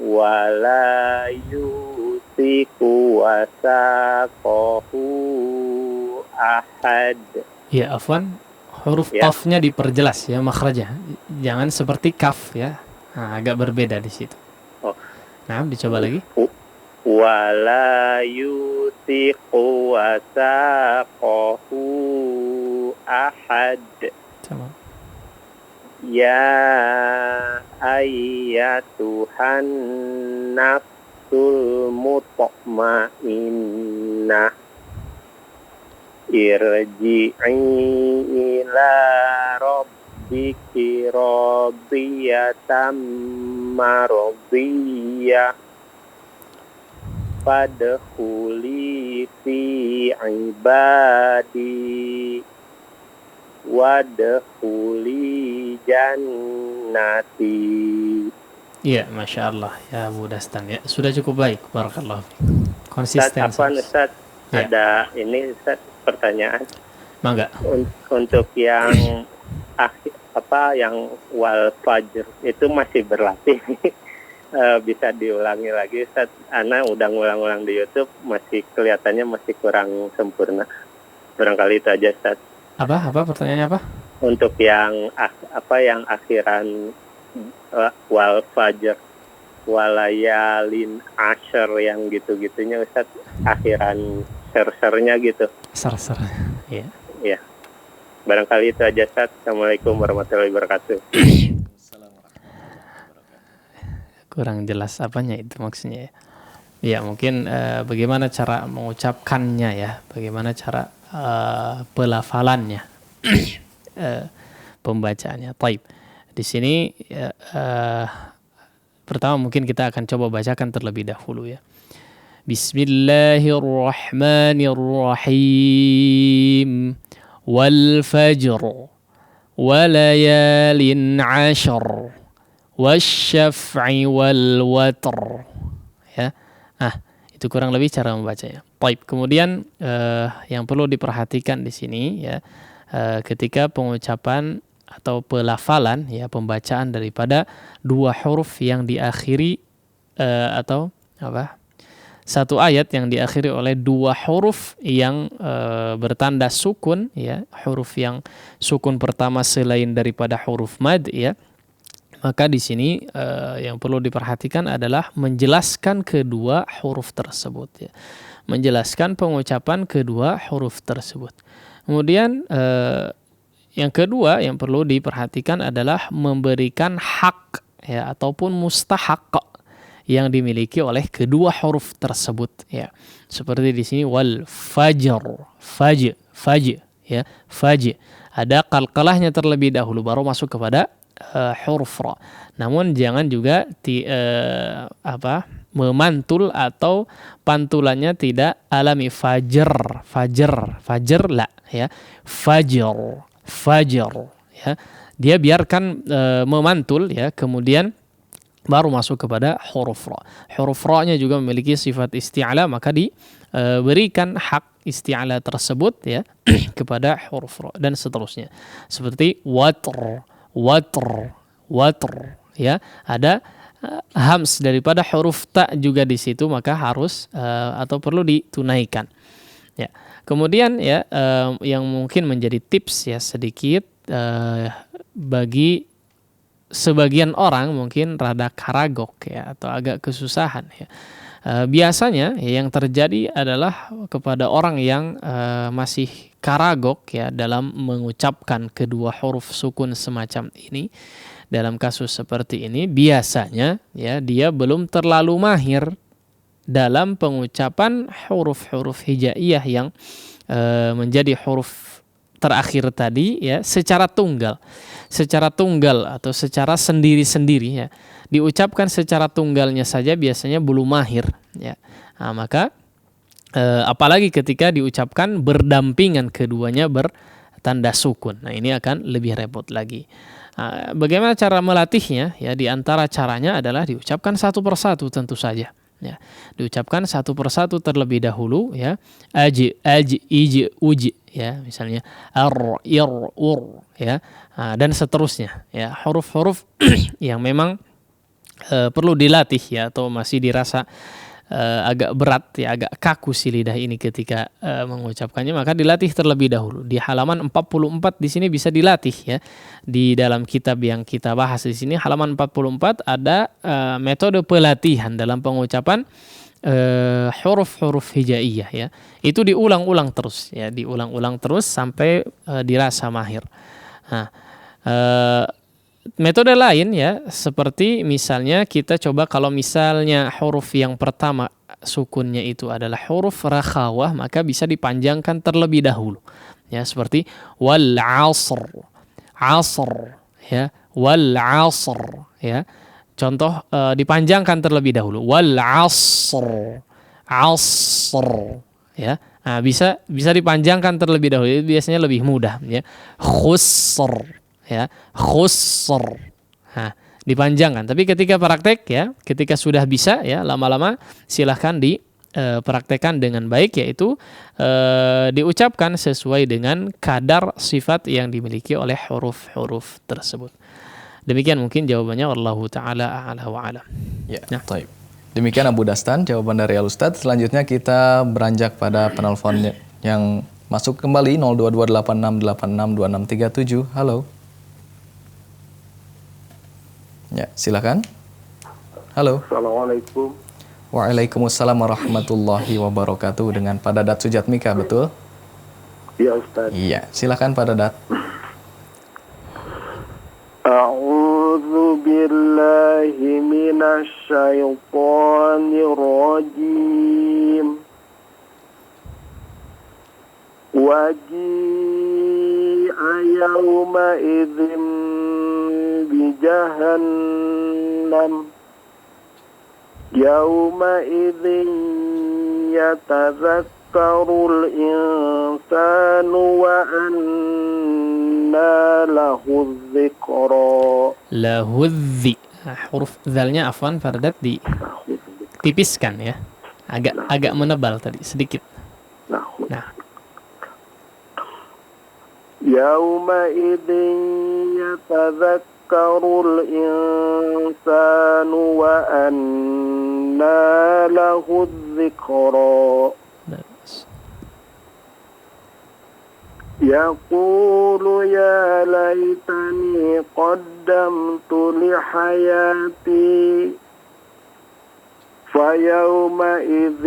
wala yusiku wasaqahu ahad. ya afwan, huruf Ya. qafnya diperjelas ya makhrajnya. Jangan seperti kaf ya. Nah, agak berbeda di situ. Oh. Nah, dicoba lagi. Wala yusiku wasaqahu ahad. Coba. Ya ayyatuhan nafsul mutma'innah irji'i ila rabbiki radiyatan mardiyah fadkhuli fi ibadi wadkhuli jannati. Iya, Masya Allah ya Abu Dastan ya. Sudah cukup baik. Barakallahu fiik. Ustaz, Konsisten. Ustaz, Ya. ada ini Ustaz, pertanyaan Mangga. untuk yang yang wal fajr itu masih berlatih. Bisa diulangi lagi Ustaz. Ana udah ngulang-ulang di YouTube, masih kelihatannya masih kurang sempurna. Barangkali itu aja Ustaz. Apa pertanyaannya apa? Untuk yang yang akhiran wal fajr walayalin asyr yang gitu-gitunya Ustaz, akhiran ser-sernya gitu. Ser-ser. Iya. Ya. Barangkali itu aja Ustaz. Assalamualaikum warahmatullahi wabarakatuh. Kurang jelas apanya itu maksudnya ya. Ya, mungkin bagaimana cara mengucapkannya ya, bagaimana cara pelafalannya. pembacaannya. Taib. Di sini pertama mungkin kita akan coba bacakan terlebih dahulu ya. Bismillahirrahmanirrahim. Wal fajr wa layalin 'ashr wasyaf'i wal watr. Ya. Itu kurang lebih cara membacanya. Baik, kemudian yang perlu diperhatikan di sini ya, ketika pengucapan atau pelafalan ya, pembacaan daripada dua huruf yang diakhiri atau satu ayat yang diakhiri oleh dua huruf yang bertanda sukun ya, huruf yang sukun pertama selain daripada huruf mad ya. Maka di sini yang perlu diperhatikan adalah menjelaskan kedua huruf tersebut ya. Menjelaskan pengucapan kedua huruf tersebut. Kemudian yang kedua yang perlu diperhatikan adalah memberikan hak ya, ataupun mustahak yang dimiliki oleh kedua huruf tersebut ya. Seperti di sini wal fajr, ya, ada qalqalahnya terlebih dahulu baru masuk kepada huruf ra. Namun jangan juga memantul atau pantulannya tidak alami. Fajr la ya, fajr ya, dia biarkan memantul ya, kemudian baru masuk kepada huruf ra. Huruf ra-nya juga memiliki sifat isti'ala, maka diberikan hak isti'ala tersebut ya kepada huruf ra dan seterusnya. Seperti watr ya, ada hams daripada huruf ta juga di situ, maka harus atau perlu ditunaikan ya. Kemudian ya yang mungkin menjadi tips ya sedikit bagi sebagian orang mungkin rada karagok ya, atau agak kesusahan ya. Biasanya ya, yang terjadi adalah kepada orang yang masih karagok ya dalam mengucapkan kedua huruf sukun semacam ini. Dalam kasus seperti ini biasanya ya dia belum terlalu mahir dalam pengucapan huruf-huruf hijaiyah yang menjadi huruf terakhir tadi ya secara tunggal atau secara sendiri-sendiri ya. Diucapkan secara tunggalnya saja biasanya belum mahir ya. Nah, maka apalagi ketika diucapkan berdampingan keduanya bertanda sukun. Nah, ini akan lebih repot lagi. Nah, bagaimana cara melatihnya? Ya, di antara caranya adalah diucapkan satu persatu tentu saja. Ya, diucapkan satu persatu terlebih dahulu ya. Aj, ij, uj ya, misalnya ar, ir, ur ya. Nah, dan seterusnya ya, huruf-huruf yang memang perlu dilatih ya, atau masih dirasa agak berat ya, agak kaku si lidah ini ketika mengucapkannya, maka dilatih terlebih dahulu. Di halaman 44 di sini bisa dilatih ya. Di dalam kitab yang kita bahas di sini halaman 44 ada metode pelatihan dalam pengucapan huruf-huruf hijaiyah ya. Itu diulang-ulang terus ya, diulang-ulang terus sampai dirasa mahir. Nah, metode lain ya, seperti misalnya kita coba kalau misalnya huruf yang pertama sukunnya itu adalah huruf rakhawah, maka bisa dipanjangkan terlebih dahulu. Ya, seperti wal asr ya, wal asr ya. Contoh dipanjangkan terlebih dahulu wal asr ya. Nah, bisa dipanjangkan terlebih dahulu, itu biasanya lebih mudah ya. Khusr ya, khusr. Nah, dipanjangkan. Tapi ketika praktek ya, ketika sudah bisa ya, lama-lama silahkan dipraktekkan dengan baik, yaitu diucapkan sesuai dengan kadar sifat yang dimiliki oleh huruf-huruf tersebut. Demikian mungkin jawabannya, wallahu taala a'la wa a'lam. Ya, baik. Demikian Abu Dastan jawaban dari Al Ustadz. Selanjutnya kita beranjak pada penelpon yang masuk kembali 0228686267. Halo. Ya, silakan. Halo. Assalamualaikum. Waalaikumsalam warahmatullahi wabarakatuh. Dengan Pak Dadat Sujatmika, betul? Ya, Ustaz. Iya, silakan Pak Dadat. A'udzu billahi minasy syaithanir rajim. Waji'a يومئذ بجهنم يومئذ يتذكر الإنسان وأنى له الذكرى. Lahudzi. Nah, huruf zalnya afwan Fardat ditipiskan ya. Agak menebal tadi sedikit. Nah. يومئذ يتذكر الإنسان وأنى له الذكرى يقول يا ليتني قدمت لحياتي فيومئذ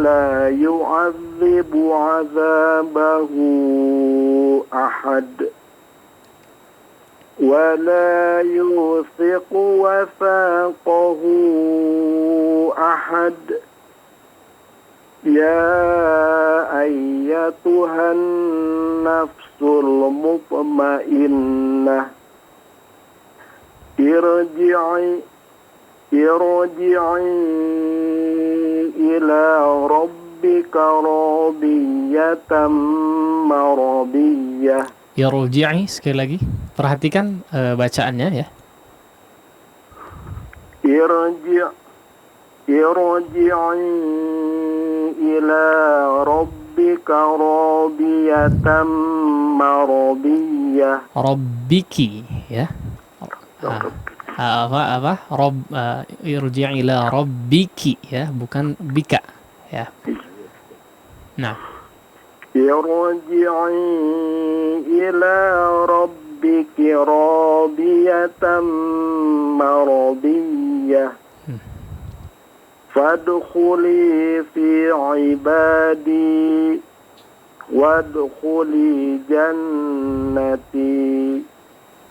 لا يعذب عذابه أحد ولا يوثق وثاقه أحد يا أيتها النفس المطمئنة ارجعي إلى ربك راضية مرضية. Yarji'i, sekali lagi perhatikan bacaannya ya. Irji'i ila rabbika radiyatan maradiyah. Rabbiki ya. Irji' ila rabbiki ya, bukan bika ya. Nah, irji'i ila rabbiki radiyatan maradiyah fadkhuli fi ibadi wadkhuli jannati.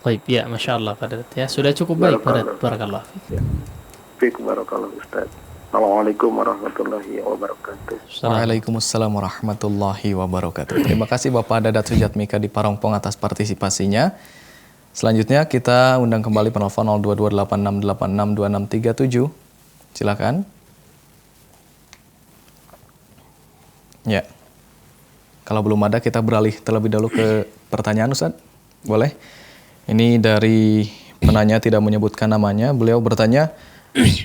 baik ya, Masya Allah Fadat ya, sudah cukup baik Fadat, barakallah. Fik barakallah Ustaz. Assalamualaikum warahmatullahi wabarakatuh. Waalaikumsalam warahmatullahi wabarakatuh. Terima kasih Bapak Dadat Sujatmika di Parongpong atas partisipasinya. Selanjutnya kita undang kembali penelpon 02286862637. Silakan. Ya. Kalau belum ada kita beralih terlebih dahulu ke pertanyaan Ustaz. Boleh? Ini dari penanya tidak menyebutkan namanya. Beliau bertanya,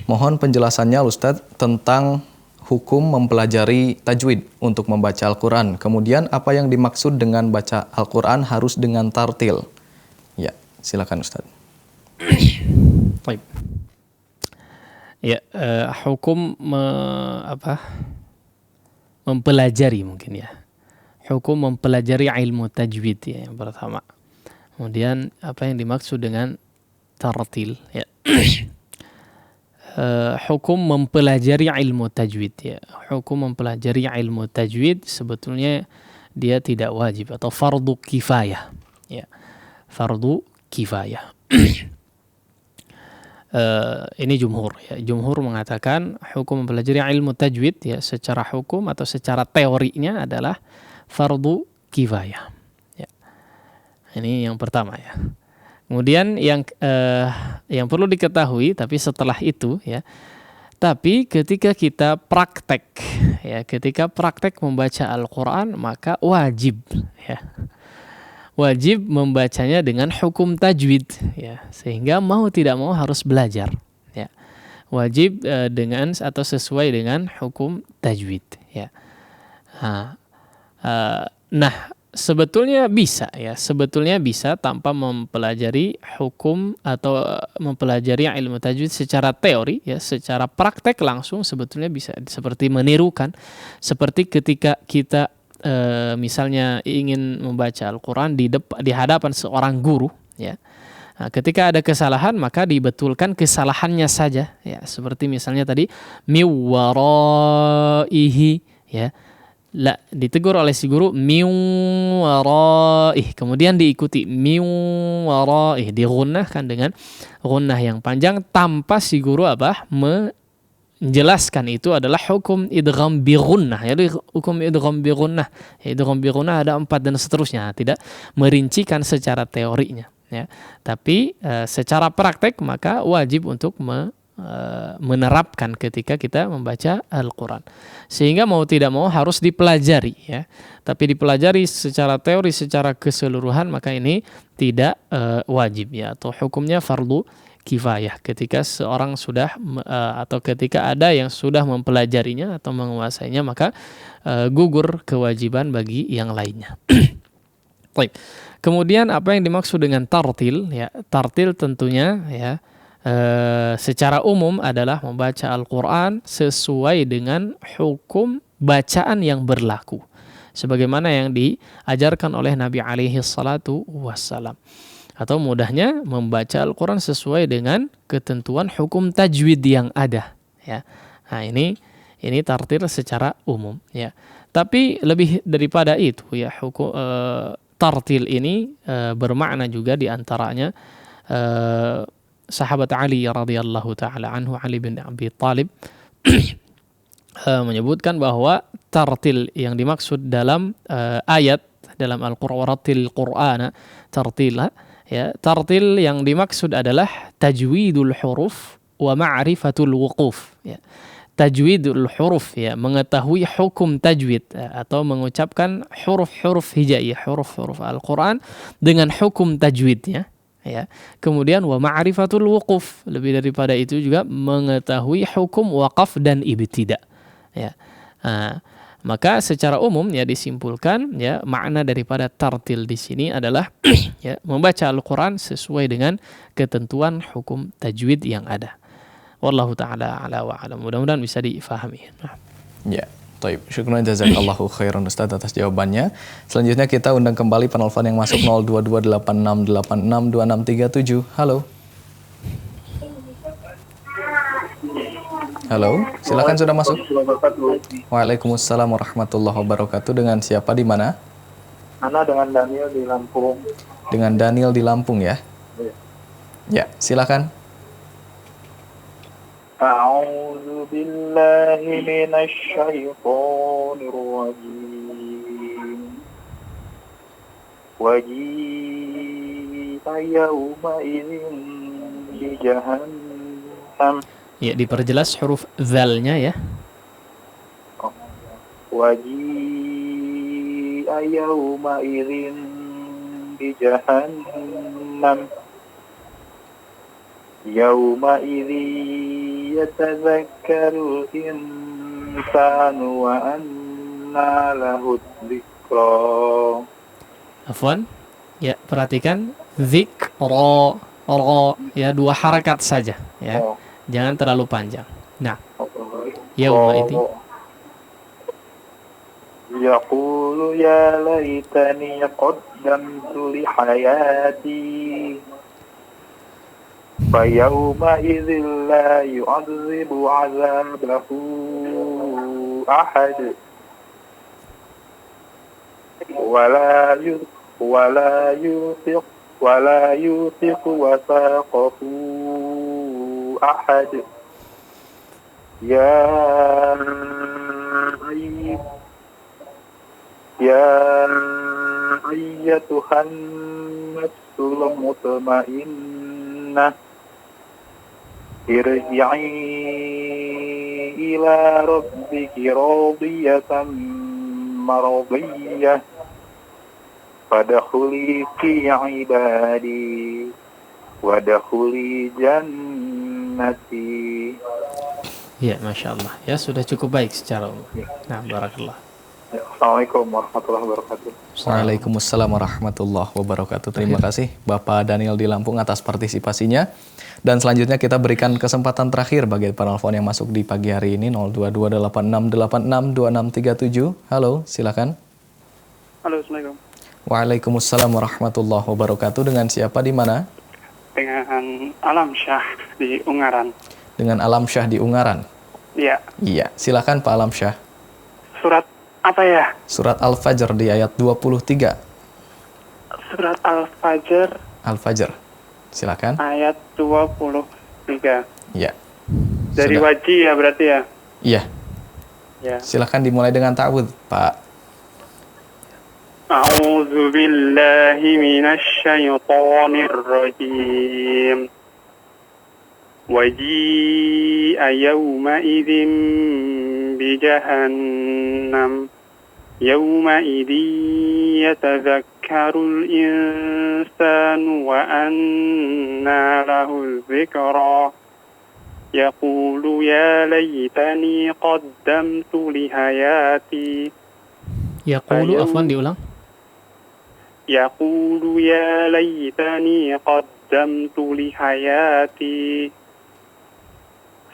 mohon penjelasannya Ustadz tentang hukum mempelajari tajwid untuk membaca Al-Quran. Kemudian apa yang dimaksud dengan baca Al-Quran harus dengan tartil? Ya, silakan Ustadz. Baik. Ya, hukum mempelajari mungkin ya. Hukum mempelajari ilmu tajwid ya yang pertama. Kemudian apa yang dimaksud dengan tartil ya. Hukum mempelajari ilmu tajwid ya. Hukum mempelajari ilmu tajwid sebetulnya dia tidak wajib atau fardu kifayah ya. Fardu kifayah. Ini jumhur ya. Jumhur mengatakan hukum mempelajari ilmu tajwid ya secara hukum atau secara teorinya adalah fardu kifayah. Ya. Ini yang pertama ya. Kemudian yang perlu diketahui, tapi setelah itu ya, tapi ketika kita praktek ya, ketika praktek membaca Al-Quran maka wajib ya, wajib membacanya dengan hukum tajwid ya, sehingga mau tidak mau harus belajar ya, wajib dengan atau sesuai dengan hukum tajwid ya. Nah sebetulnya bisa ya, sebetulnya bisa tanpa mempelajari hukum atau mempelajari ilmu tajwid secara teori ya, secara praktek langsung sebetulnya bisa, seperti menirukan, seperti ketika kita misalnya ingin membaca Al-Quran di hadapan seorang guru ya. Nah, ketika ada kesalahan maka dibetulkan kesalahannya saja ya, seperti misalnya tadi miwaraihi ya. Ditegur oleh si guru miwaraih, kemudian diikuti miwaraih, digunnahkan dengan gunnah yang panjang tanpa si guru menjelaskan itu adalah hukum idgham bi gunnah. Jadi hukum idgham bi gunnah, idgham bi gunnah ada 4 dan seterusnya. Tidak merincikan secara teorinya, ya. Tapi secara praktek maka wajib untuk menerapkan ketika kita membaca Al-Quran, sehingga mau tidak mau harus dipelajari, ya. Tapi dipelajari secara teori, secara keseluruhan, maka ini tidak wajib, ya, atau hukumnya fardu kifayah ketika seorang sudah atau ketika ada yang sudah mempelajarinya atau menguasainya, maka gugur kewajiban bagi yang lainnya. Baik. Kemudian apa yang dimaksud dengan tartil, ya? Tartil tentunya, ya, secara umum adalah membaca Al-Quran sesuai dengan hukum bacaan yang berlaku, sebagaimana yang diajarkan oleh Nabi alaihi salatu wassalam. Atau mudahnya membaca Al-Quran sesuai dengan ketentuan hukum tajwid yang ada, ya. Nah, ini tartil secara umum, ya. Tapi lebih daripada itu, ya, hukum tartil ini bermakna juga diantaranya sahabat Ali radhiyallahu taala anhu, Ali bin Abi Thalib menyebutkan bahwa tartil yang dimaksud dalam ayat dalam Al-Qur'an, warattil Qur'ana tartila, ya, tartil yang dimaksud adalah tajwidul huruf wa ma'rifatul wuquf, ya. Tajwidul huruf, ya, mengetahui hukum tajwid, atau mengucapkan huruf-huruf hijaiyah, huruf-huruf Al-Qur'an dengan hukum tajwidnya, ya. Kemudian wa ma'rifatul wuquf, lebih daripada itu juga mengetahui hukum waqaf dan ibtida, ya. Maka secara umum, ya, disimpulkan, ya, makna daripada tartil di sini adalah ya, membaca Al-Qur'an sesuai dengan ketentuan hukum tajwid yang ada. Wallahu taala ala wa alam. Mudah-mudahan bisa difahami. Ya. Taib, syukran jazakallahu khairan Ustaz atas jawabannya. Selanjutnya kita undang kembali penelpon yang masuk 02286862637. Halo. Halo, silakan sudah masuk. Waalaikumsalam warahmatullahi wabarakatuh. Dengan siapa di mana? Ana dengan Daniel di Lampung. Dengan Daniel di Lampung, ya. Ya, silakan. A'udzu billahi minasy syaithanir rajim. Waji'a yawma idzin bi jahannam. Ya, diperjelas huruf dzalnya, ya. Waji'a yawma idzin bi jahannam. Yawma idzi yatadzakkarul insanu wa anna lahu dzikra. Afwan. Ya, perhatikan dzikra, ya, 2 harakat saja, ya. Jangan terlalu panjang. Nah, yauma idzi yaqulu ya laitani qaddamtu li hayati. Fayawma idzin la yu'adzibu 'adzabahu ahad wala yuthiq wathaqahu ahad. Ya ayyatuhan nafsul mutmainnah irji'i ila rabbiki radiyatan mardiyah fadkhuli fi ibadi wadkhuli jannati. Ya, Masya Allah. Ya, sudah cukup baik secara umum. Nah, barakallah. Assalamualaikum warahmatullahi wabarakatuh. Waalaikumsalam warahmatullahi wabarakatuh. Terima kasih Bapak Daniel di Lampung atas partisipasinya. Dan selanjutnya kita berikan kesempatan terakhir bagi penelpon yang masuk di pagi hari ini 02286862637. Halo, silakan. Halo, Assalamualaikum. Waalaikumsalam warahmatullahi wabarakatuh. Dengan siapa di mana? Dengan Alam Syah di Ungaran. Dengan Alam Syah di Ungaran. Iya. Iya, silakan Pak Alam Syah. Surat apa ya? Surat Al-Fajr di ayat 23. Surat Al-Fajr. Al-Fajr. Silakan. Ayat 23. Ya. Dari Sudah. wajib ya berarti ya. Iya, Ya. silakan dimulai dengan ta'awudz, Pak. A'udzu billahi minasy syaithanir rajim. Waji'a yawma idzin bi jahannam. Yawma idzin yatadzakkarul insanu wa anna lahul dzikra. Yaqulu ya laitani qaddamtu li hayati. Yaqulu, afwan, diulang. يقول يا ليتني قدمت لحياتي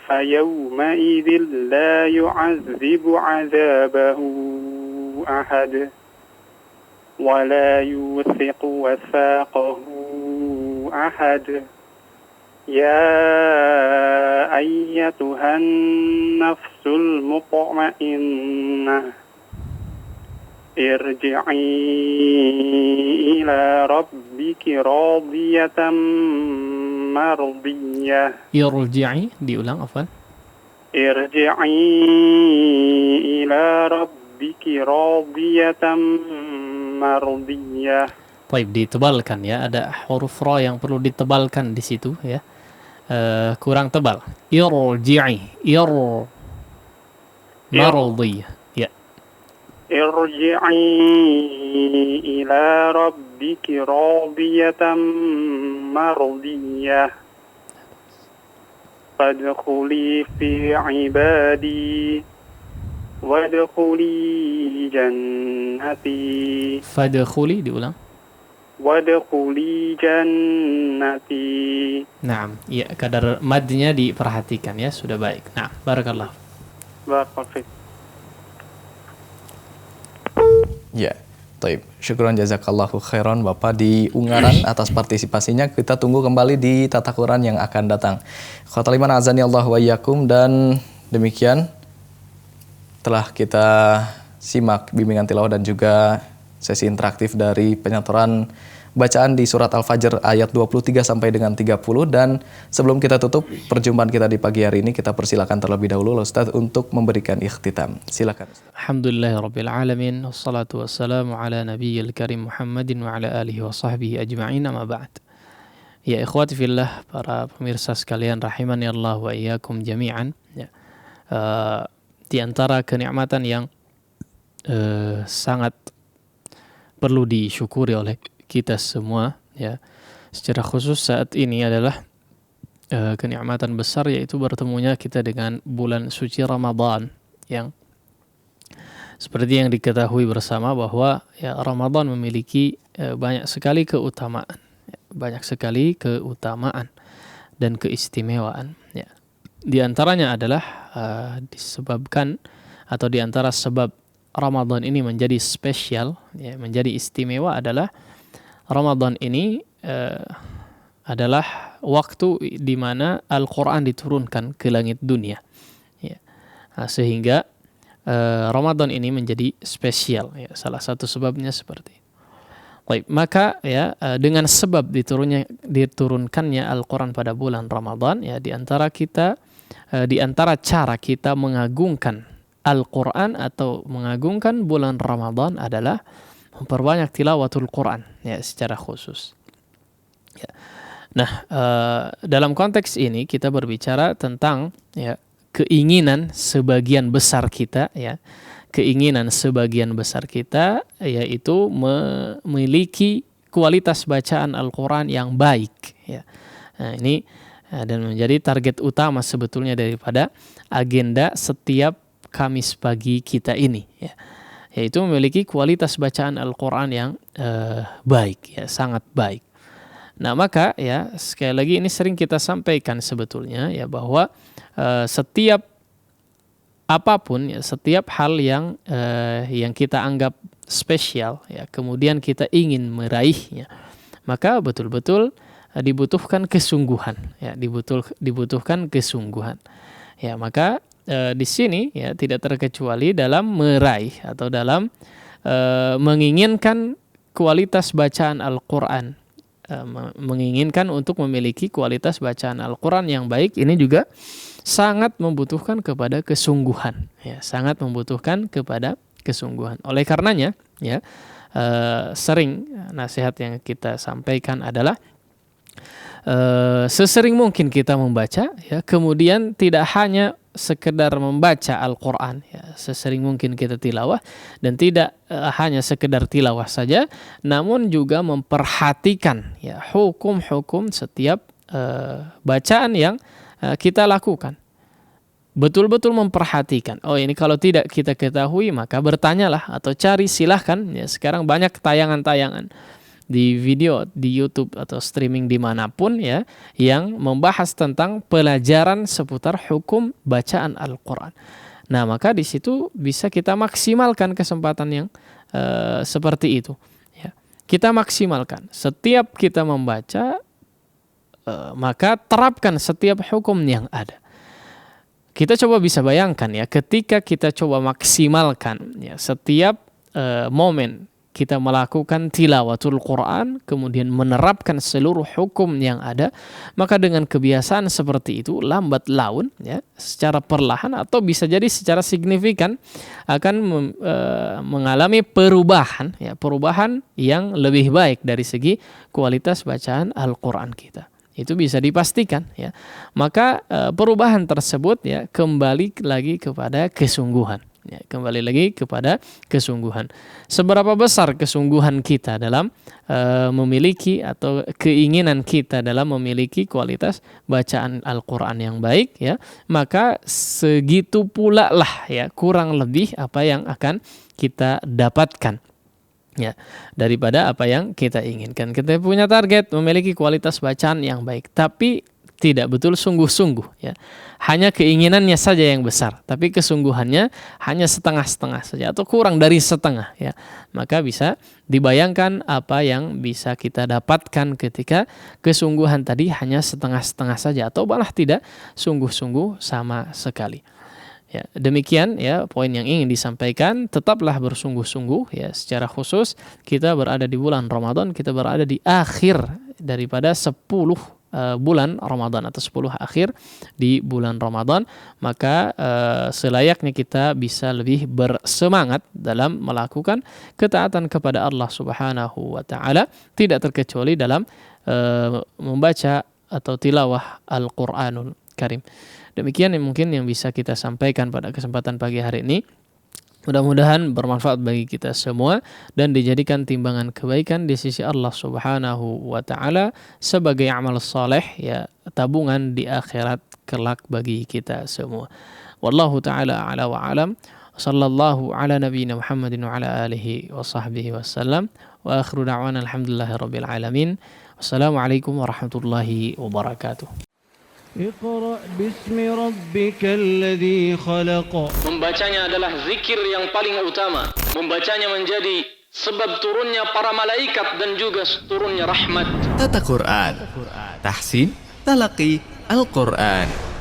فيومئذ لا يعذب عذابه أحد ولا يوثق وثاقه أحد يا أيتها النفس المطمئنة ارجعي إلى ربك راضية مرضية Irji'i, diulang, afwan. ارجعي إلى ربك راضية مرضية. Baik, ditebalkan ya. Ada huruf ra yang perlu ditebalkan di situ ya. Kurang tebal. Irji'i, mardiyah. Ya. ارجعي إلى ربك راضية مرضية فادخلي في عبادي وادخلي جنتي Fadkhuli, diulang. وادخلي جنتي. Naam, ya, kadar madnya diperhatikan ya, sudah baik. Nah, barakallah. بارك الله فيك. Ya, taib. Syukran jazakallahu khairan Bapak di Ungaran atas partisipasinya. Kita tunggu kembali di tata Quran yang akan datang. Khotal iman azani Allah wa iyyakum, dan demikian telah kita simak bimbingan tilawah dan juga sesi interaktif dari penyetoran bacaan di surat Al-Fajr ayat 23 sampai dengan 30. Dan sebelum kita tutup perjumpaan kita di pagi hari ini, kita persilakan terlebih dahulu Ustaz untuk memberikan ikhtitam. Silakan Ustaz. Alhamdulillahirabbil alamin, wassalatu wassalamu ala nabiyil karim Muhammadin wa ala alihi wa sahbihi ajma'in, amma ba'd. Ya ikhwati fillah, para pemirsa sekalian rahimani Allah wa iyyakum jami'an. Ya. Di antara kenikmatan yang sangat perlu disyukuri oleh kita semua ya, secara khusus saat ini adalah kenikmatan besar, yaitu bertemunya kita dengan bulan suci Ramadan, yang seperti yang diketahui bersama bahwa ya Ramadan memiliki banyak sekali keutamaan, dan keistimewaan ya. Di antaranya adalah disebabkan, atau di antara sebab Ramadan ini menjadi spesial ya, menjadi istimewa adalah Ramadan ini adalah waktu di mana Al-Quran diturunkan ke langit dunia ya. Sehingga Ramadan ini menjadi spesial ya, salah satu sebabnya seperti itu. Baik, maka ya dengan sebab diturunkannya Al-Quran pada bulan Ramadan ya, di antara cara kita mengagungkan Al-Quran atau mengagungkan bulan Ramadan adalah memperbanyak tilawatul Quran ya, secara khusus ya. Nah, dalam konteks ini kita berbicara tentang ya keinginan sebagian besar kita ya, yaitu memiliki kualitas bacaan Al-Quran yang baik ya. Nah, ini dan menjadi target utama sebetulnya daripada agenda setiap Kamis pagi kita ini ya, yaitu memiliki kualitas bacaan Al-Quran yang baik ya, sangat baik. Nah, maka ya sekali lagi ini sering kita sampaikan sebetulnya ya, bahwa setiap apapun ya, setiap hal yang kita anggap spesial ya, kemudian kita ingin meraihnya, maka betul-betul dibutuhkan kesungguhan ya, dibutuhkan kesungguhan ya. Maka di sini ya tidak terkecuali dalam meraih atau dalam menginginkan kualitas bacaan Al-Quran, menginginkan untuk memiliki kualitas bacaan Al-Quran yang baik. Ini juga sangat membutuhkan kepada kesungguhan, ya, sangat membutuhkan kepada kesungguhan. Oleh karenanya, ya, sering nasihat yang kita sampaikan adalah sesering mungkin kita membaca, ya, kemudian tidak hanya sekedar membaca Al-Quran, ya, sesering mungkin kita tilawah, dan tidak hanya sekedar tilawah saja, namun juga memperhatikan, ya, hukum-hukum setiap bacaan yang kita lakukan. Betul-betul memperhatikan. Oh, ini kalau tidak kita ketahui, maka bertanyalah atau cari, silahkan, ya, sekarang banyak tayangan-tayangan di video di YouTube atau streaming dimanapun, ya, yang membahas tentang pelajaran seputar hukum bacaan Al-Quran. Nah, maka di situ bisa kita maksimalkan kesempatan yang seperti itu, ya. Kita maksimalkan setiap kita membaca, maka terapkan setiap hukum yang ada. Kita coba bisa bayangkan, ya, ketika kita coba maksimalkan, ya, setiap momen kita melakukan tilawatul Quran, kemudian menerapkan seluruh hukum yang ada, maka dengan kebiasaan seperti itu, lambat laun, ya, secara perlahan atau bisa jadi secara signifikan akan mengalami perubahan, ya, perubahan yang lebih baik dari segi kualitas bacaan Al-Quran kita. Itu bisa dipastikan, ya. Maka perubahan tersebut, ya, kembali lagi kepada kesungguhan. Ya, kembali lagi kepada kesungguhan. Seberapa besar kesungguhan kita dalam memiliki atau keinginan kita dalam memiliki kualitas bacaan Al-Quran yang baik, ya, maka segitu pula lah, ya, kurang lebih apa yang akan kita dapatkan, ya, daripada apa yang kita inginkan. Kita punya target memiliki kualitas bacaan yang baik, tapi tidak betul sungguh-sungguh, ya. Hanya keinginannya saja yang besar, tapi kesungguhannya hanya setengah-setengah saja atau kurang dari setengah, ya. Maka bisa dibayangkan apa yang bisa kita dapatkan ketika kesungguhan tadi hanya setengah-setengah saja atau malah tidak sungguh-sungguh sama sekali. Ya, demikian, ya, poin yang ingin disampaikan. Tetaplah bersungguh-sungguh, ya, secara khusus kita berada di bulan Ramadan, kita berada di akhir daripada 10 bulan Ramadan atau 10 akhir di bulan Ramadan, maka selayaknya kita bisa lebih bersemangat dalam melakukan ketaatan kepada Allah Subhanahu wa taala, tidak terkecuali dalam membaca atau tilawah Al-Qur'anul Karim. Demikian yang mungkin yang bisa kita sampaikan pada kesempatan pagi hari ini. Mudah-mudahan bermanfaat bagi kita semua dan dijadikan timbangan kebaikan di sisi Allah Subhanahu wa taala sebagai amal saleh, ya, tabungan di akhirat kelak bagi kita semua. Wallahu taala a'la wa a'lam. Sallallahu ala nabiyyina Muhammadin wa ala alihi wa sahbihi wasallam. Wa akhiru da'wana alhamdulillahirabbil alamin. Wassalamualaikum warahmatullahi wabarakatuh. اقرأ باسم ربك الذي خلق. Membacanya adalah zikir yang paling utama. Membacanya menjadi sebab turunnya para malaikat dan juga turunnya rahmat. Tata Quran, tahsin, talaqi Al-Quran.